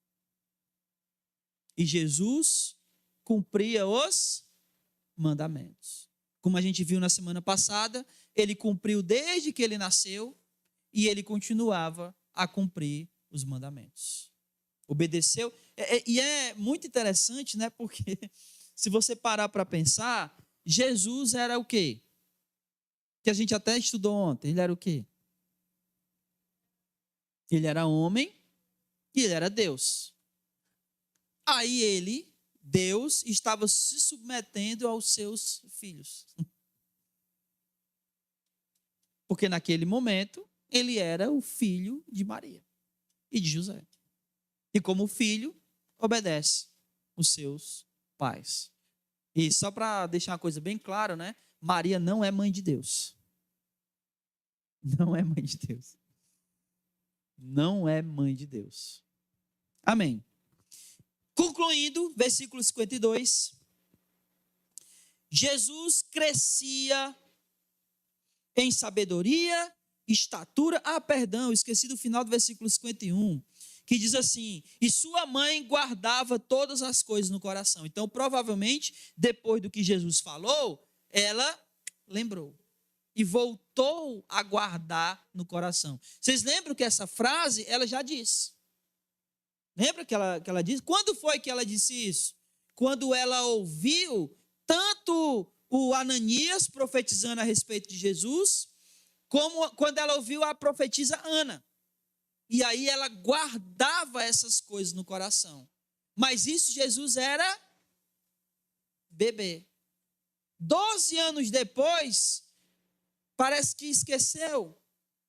E Jesus cumpria os mandamentos. Como a gente viu na semana passada, ele cumpriu desde que ele nasceu e ele continuava a cumprir os mandamentos. Obedeceu. E é muito interessante, né? Porque se você parar para pensar, Jesus era o quê? Que a gente até estudou ontem. Ele era o quê? Ele era homem e ele era Deus. Aí ele, Deus, estava se submetendo aos seus filhos. Porque naquele momento, ele era o filho de Maria e de José. E como filho, obedece os seus pais. E só para deixar uma coisa bem clara, né? Maria não é mãe de Deus. Não é mãe de Deus. Não é mãe de Deus. Amém. Concluindo, versículo 52. Jesus crescia em sabedoria, estatura. Perdão, esqueci do final do versículo 51, que diz assim: e sua mãe guardava todas as coisas no coração. Então, provavelmente, depois do que Jesus falou, ela lembrou e voltou a guardar no coração. Vocês lembram que essa frase ela já disse? Lembra que ela disse? Quando foi que ela disse isso? Quando ela ouviu tanto o Ananias profetizando a respeito de Jesus, como quando ela ouviu a profetisa Ana. E aí ela guardava essas coisas no coração. Mas isso Jesus era bebê. 12 anos depois, parece que esqueceu.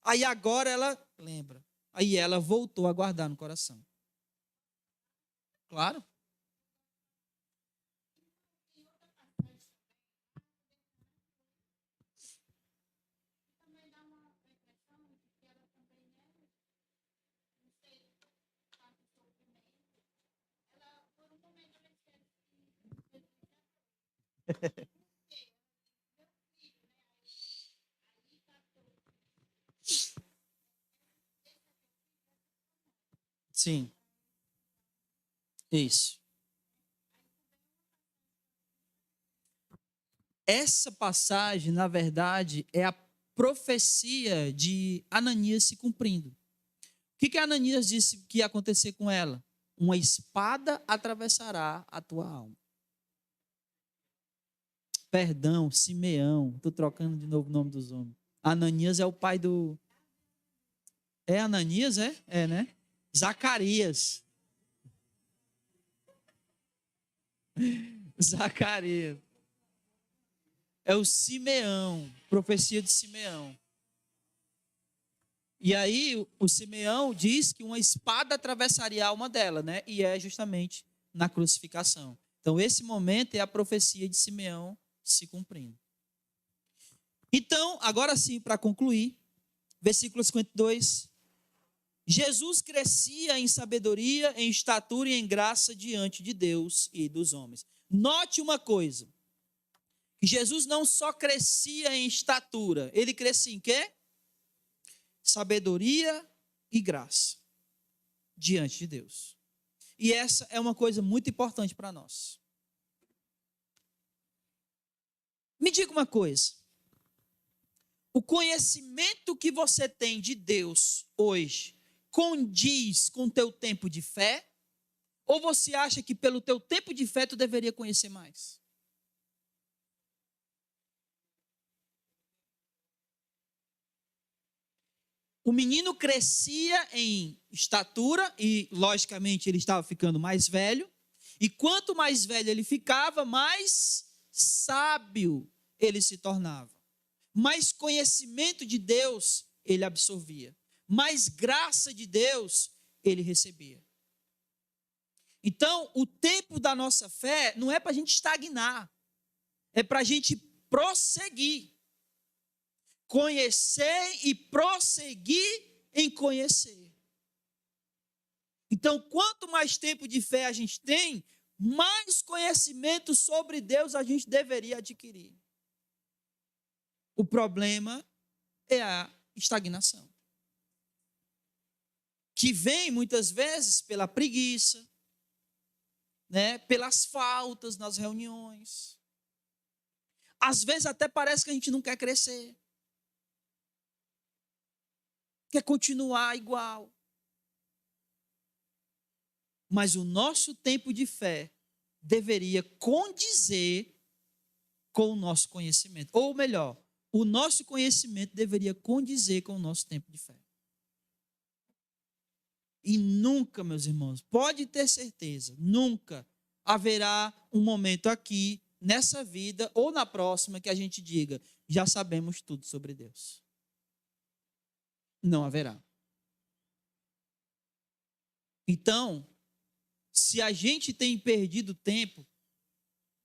Aí agora ela lembra. Aí ela voltou a guardar no coração. Claro. Sim, isso. Essa passagem, na verdade, é a profecia de Ananias se cumprindo. O que Ananias disse que ia acontecer com ela? Uma espada atravessará a tua alma. Perdão, Simeão. Estou trocando de novo o nome dos homens. Ananias é o pai do... É Ananias, é? É, né? Zacarias. Zacarias. É o Simeão, profecia de Simeão. E aí o Simeão diz que uma espada atravessaria a alma dela, né? E é justamente na crucificação. Então esse momento é a profecia de Simeão se cumprindo. Então, agora sim, para concluir, versículo 52. Jesus crescia em sabedoria, em estatura e em graça diante de Deus e dos homens. Note uma coisa. Jesus não só crescia em estatura, ele crescia em quê? Sabedoria e graça diante de Deus. E essa é uma coisa muito importante para nós. Me diga uma coisa. O conhecimento que você tem de Deus hoje condiz com o teu tempo de fé? Ou você acha que pelo teu tempo de fé tu deveria conhecer mais? O menino crescia em estatura e, logicamente, ele estava ficando mais velho. E quanto mais velho ele ficava, mais sábio ele se tornava. Mais conhecimento de Deus ele absorvia. Mais graça de Deus ele recebia. Então, o tempo da nossa fé não é para a gente estagnar. É para a gente prosseguir. Conhecer e prosseguir em conhecer. Então, quanto mais tempo de fé a gente tem, mais conhecimento sobre Deus a gente deveria adquirir. O problema é a estagnação, que vem muitas vezes pela preguiça, né, pelas faltas nas reuniões. Às vezes até parece que a gente não quer crescer. Quer continuar igual. Mas o nosso tempo de fé deveria condizer com o nosso conhecimento. Ou melhor, o nosso conhecimento deveria condizer com o nosso tempo de fé. E nunca, meus irmãos, pode ter certeza, nunca haverá um momento aqui, nessa vida ou na próxima, que a gente diga, já sabemos tudo sobre Deus. Não haverá. Então, se a gente tem perdido tempo,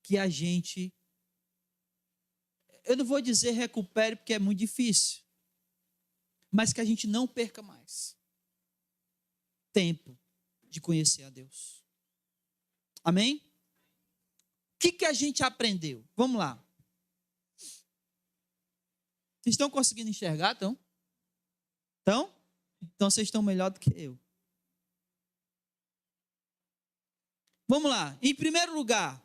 que a gente, eu não vou dizer recupere, porque é muito difícil, mas que a gente não perca mais tempo de conhecer a Deus. Amém? O que a gente aprendeu? Vamos lá. Vocês estão conseguindo enxergar, então? Então vocês estão melhor do que eu. Vamos lá. Em primeiro lugar,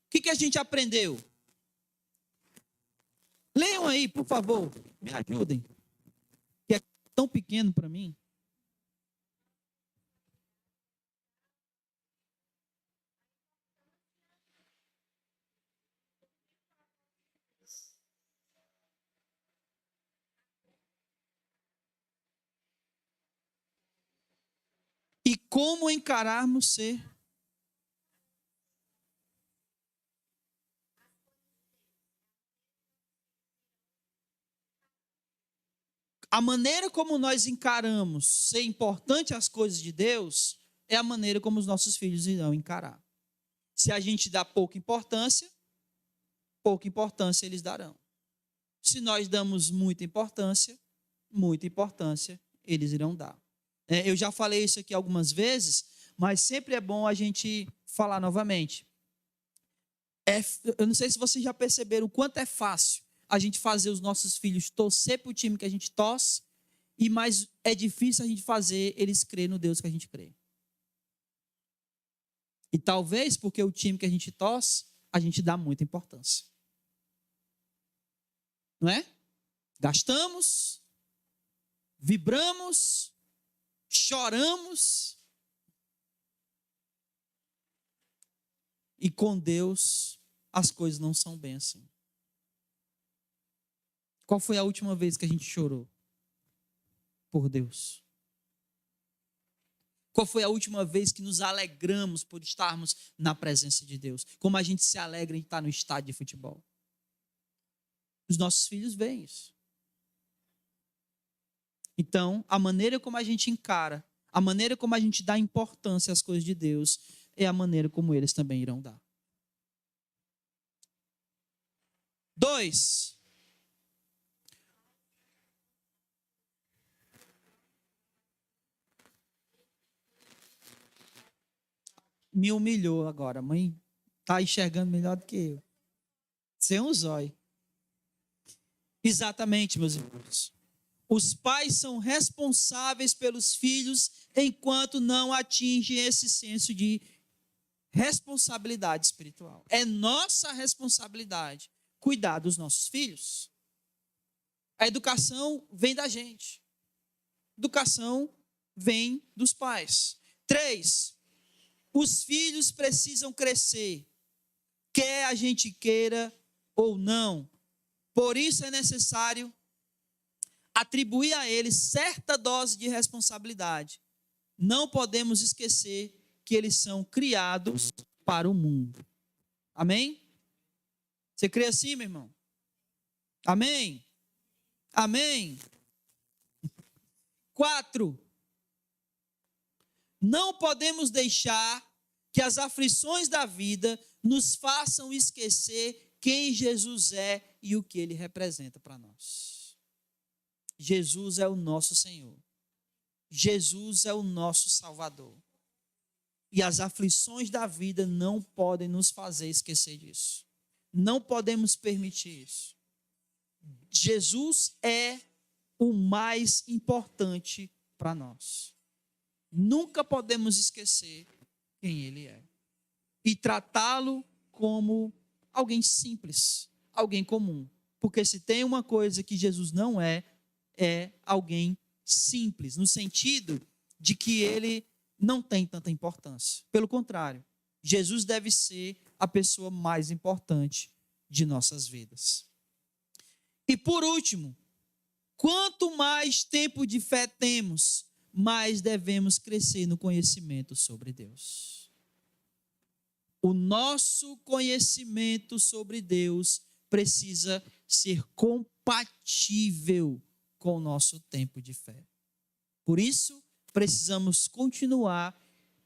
o que a gente aprendeu? Leiam aí, por favor. Me ajudem. Que é tão pequeno para mim. E como encararmos ser. A maneira como nós encaramos ser importante as coisas de Deus é a maneira como os nossos filhos irão encarar. Se a gente dá pouca importância eles darão. Se nós damos muita importância eles irão dar. Eu já falei isso aqui algumas vezes, mas sempre é bom a gente falar novamente. Eu não sei se vocês já perceberam o quanto é fácil a gente fazer os nossos filhos torcer para o time que a gente torce, e mais é difícil a gente fazer eles crer no Deus que a gente crê. E talvez porque o time que a gente torce, a gente dá muita importância. Não é? Gastamos, vibramos, choramos. E com Deus, as coisas não são bem assim. Qual foi a última vez que a gente chorou por Deus? Qual foi a última vez que nos alegramos por estarmos na presença de Deus? Como a gente se alegra em estar no estádio de futebol. Os nossos filhos veem isso. Então, a maneira como a gente encara, a maneira como a gente dá importância às coisas de Deus, é a maneira como eles também irão dar. 2. Me humilhou agora. A mãe está enxergando melhor do que eu. Sem um zóio. Exatamente, meus irmãos. Os pais são responsáveis pelos filhos enquanto não atingem esse senso de responsabilidade espiritual. É nossa responsabilidade cuidar dos nossos filhos. A educação vem da gente. A educação vem dos pais. 3. Os filhos precisam crescer, quer a gente queira ou não. Por isso é necessário atribuir a eles certa dose de responsabilidade. Não podemos esquecer que eles são criados para o mundo. Amém? Você crê assim, meu irmão? Amém? Amém? 4. Não podemos deixar que as aflições da vida nos façam esquecer quem Jesus é e o que ele representa para nós. Jesus é o nosso Senhor. Jesus é o nosso Salvador. E as aflições da vida não podem nos fazer esquecer disso. Não podemos permitir isso. Jesus é o mais importante para nós. Nunca podemos esquecer quem ele é. E tratá-lo como alguém simples, alguém comum. Porque se tem uma coisa que Jesus não é alguém simples, no sentido de que ele não tem tanta importância. Pelo contrário, Jesus deve ser a pessoa mais importante de nossas vidas. E por último, quanto mais tempo de fé temos, mais devemos crescer no conhecimento sobre Deus. O nosso conhecimento sobre Deus precisa ser compatível com o nosso tempo de fé. Por isso, precisamos continuar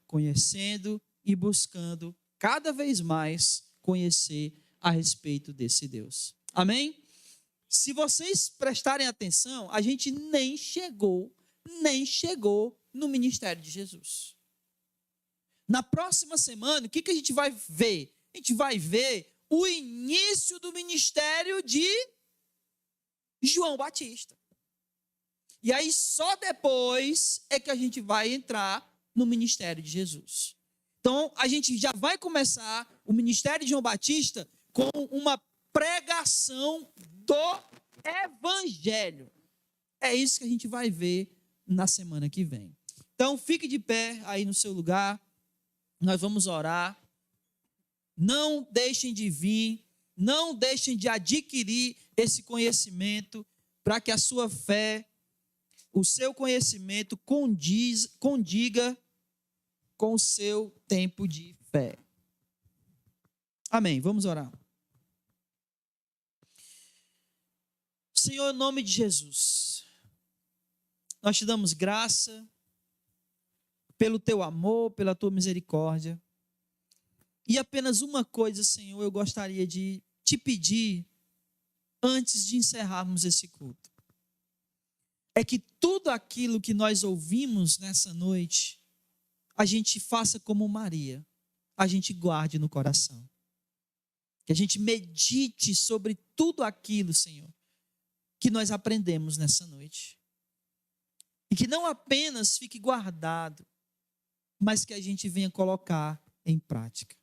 conhecendo e buscando cada vez mais conhecer a respeito desse Deus. Amém? Se vocês prestarem atenção, a gente nem chegou no ministério de Jesus. Na próxima semana, o que a gente vai ver? A gente vai ver o início do ministério de João Batista. E aí só depois é que a gente vai entrar no ministério de Jesus. Então a gente já vai começar o ministério de João Batista com uma pregação do evangelho. É isso que a gente vai ver na semana que vem. Então fique de pé aí no seu lugar. Nós vamos orar. Não deixem de vir, não deixem de adquirir esse conhecimento para que a sua fé, o seu conhecimento condiga com o seu tempo de fé. Amém. Vamos orar. Senhor, em nome de Jesus, nós te damos graça pelo teu amor, pela tua misericórdia. E apenas uma coisa, Senhor, eu gostaria de te pedir antes de encerrarmos esse culto. É que tudo aquilo que nós ouvimos nessa noite, a gente faça como Maria, a gente guarde no coração. Que a gente medite sobre tudo aquilo, Senhor, que nós aprendemos nessa noite. E que não apenas fique guardado, mas que a gente venha colocar em prática.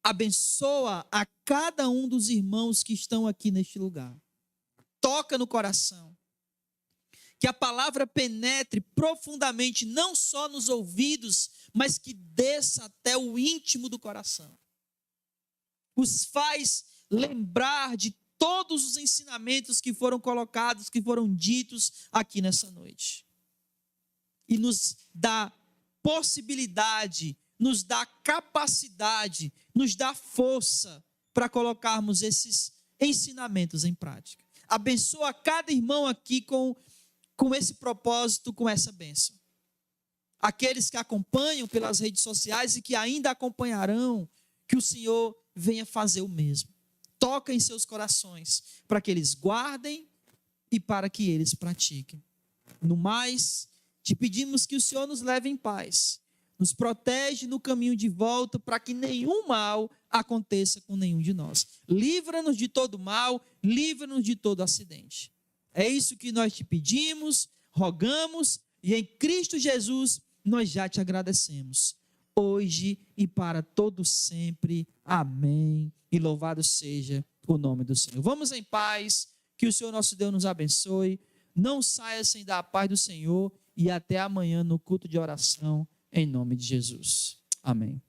Abençoa a cada um dos irmãos que estão aqui neste lugar. Toca no coração. Que a palavra penetre profundamente, não só nos ouvidos, mas que desça até o íntimo do coração. Os faz lembrar de todos os ensinamentos que foram colocados, que foram ditos aqui nessa noite. E nos dá possibilidade, nos dá capacidade, nos dá força para colocarmos esses ensinamentos em prática. Abençoa cada irmão aqui com esse propósito, com essa bênção. Aqueles que acompanham pelas redes sociais e que ainda acompanharão, que o Senhor venha fazer o mesmo. Toca em seus corações, para que eles guardem e para que eles pratiquem. No mais, te pedimos que o Senhor nos leve em paz, nos protege no caminho de volta, para que nenhum mal aconteça com nenhum de nós. Livra-nos de todo mal, livra-nos de todo acidente. É isso que nós te pedimos, rogamos, e em Cristo Jesus nós já te agradecemos. Hoje e para todo sempre. Amém. E louvado seja o nome do Senhor. Vamos em paz, que o Senhor nosso Deus nos abençoe. Não saia sem dar a paz do Senhor, e até amanhã no culto de oração, em nome de Jesus. Amém.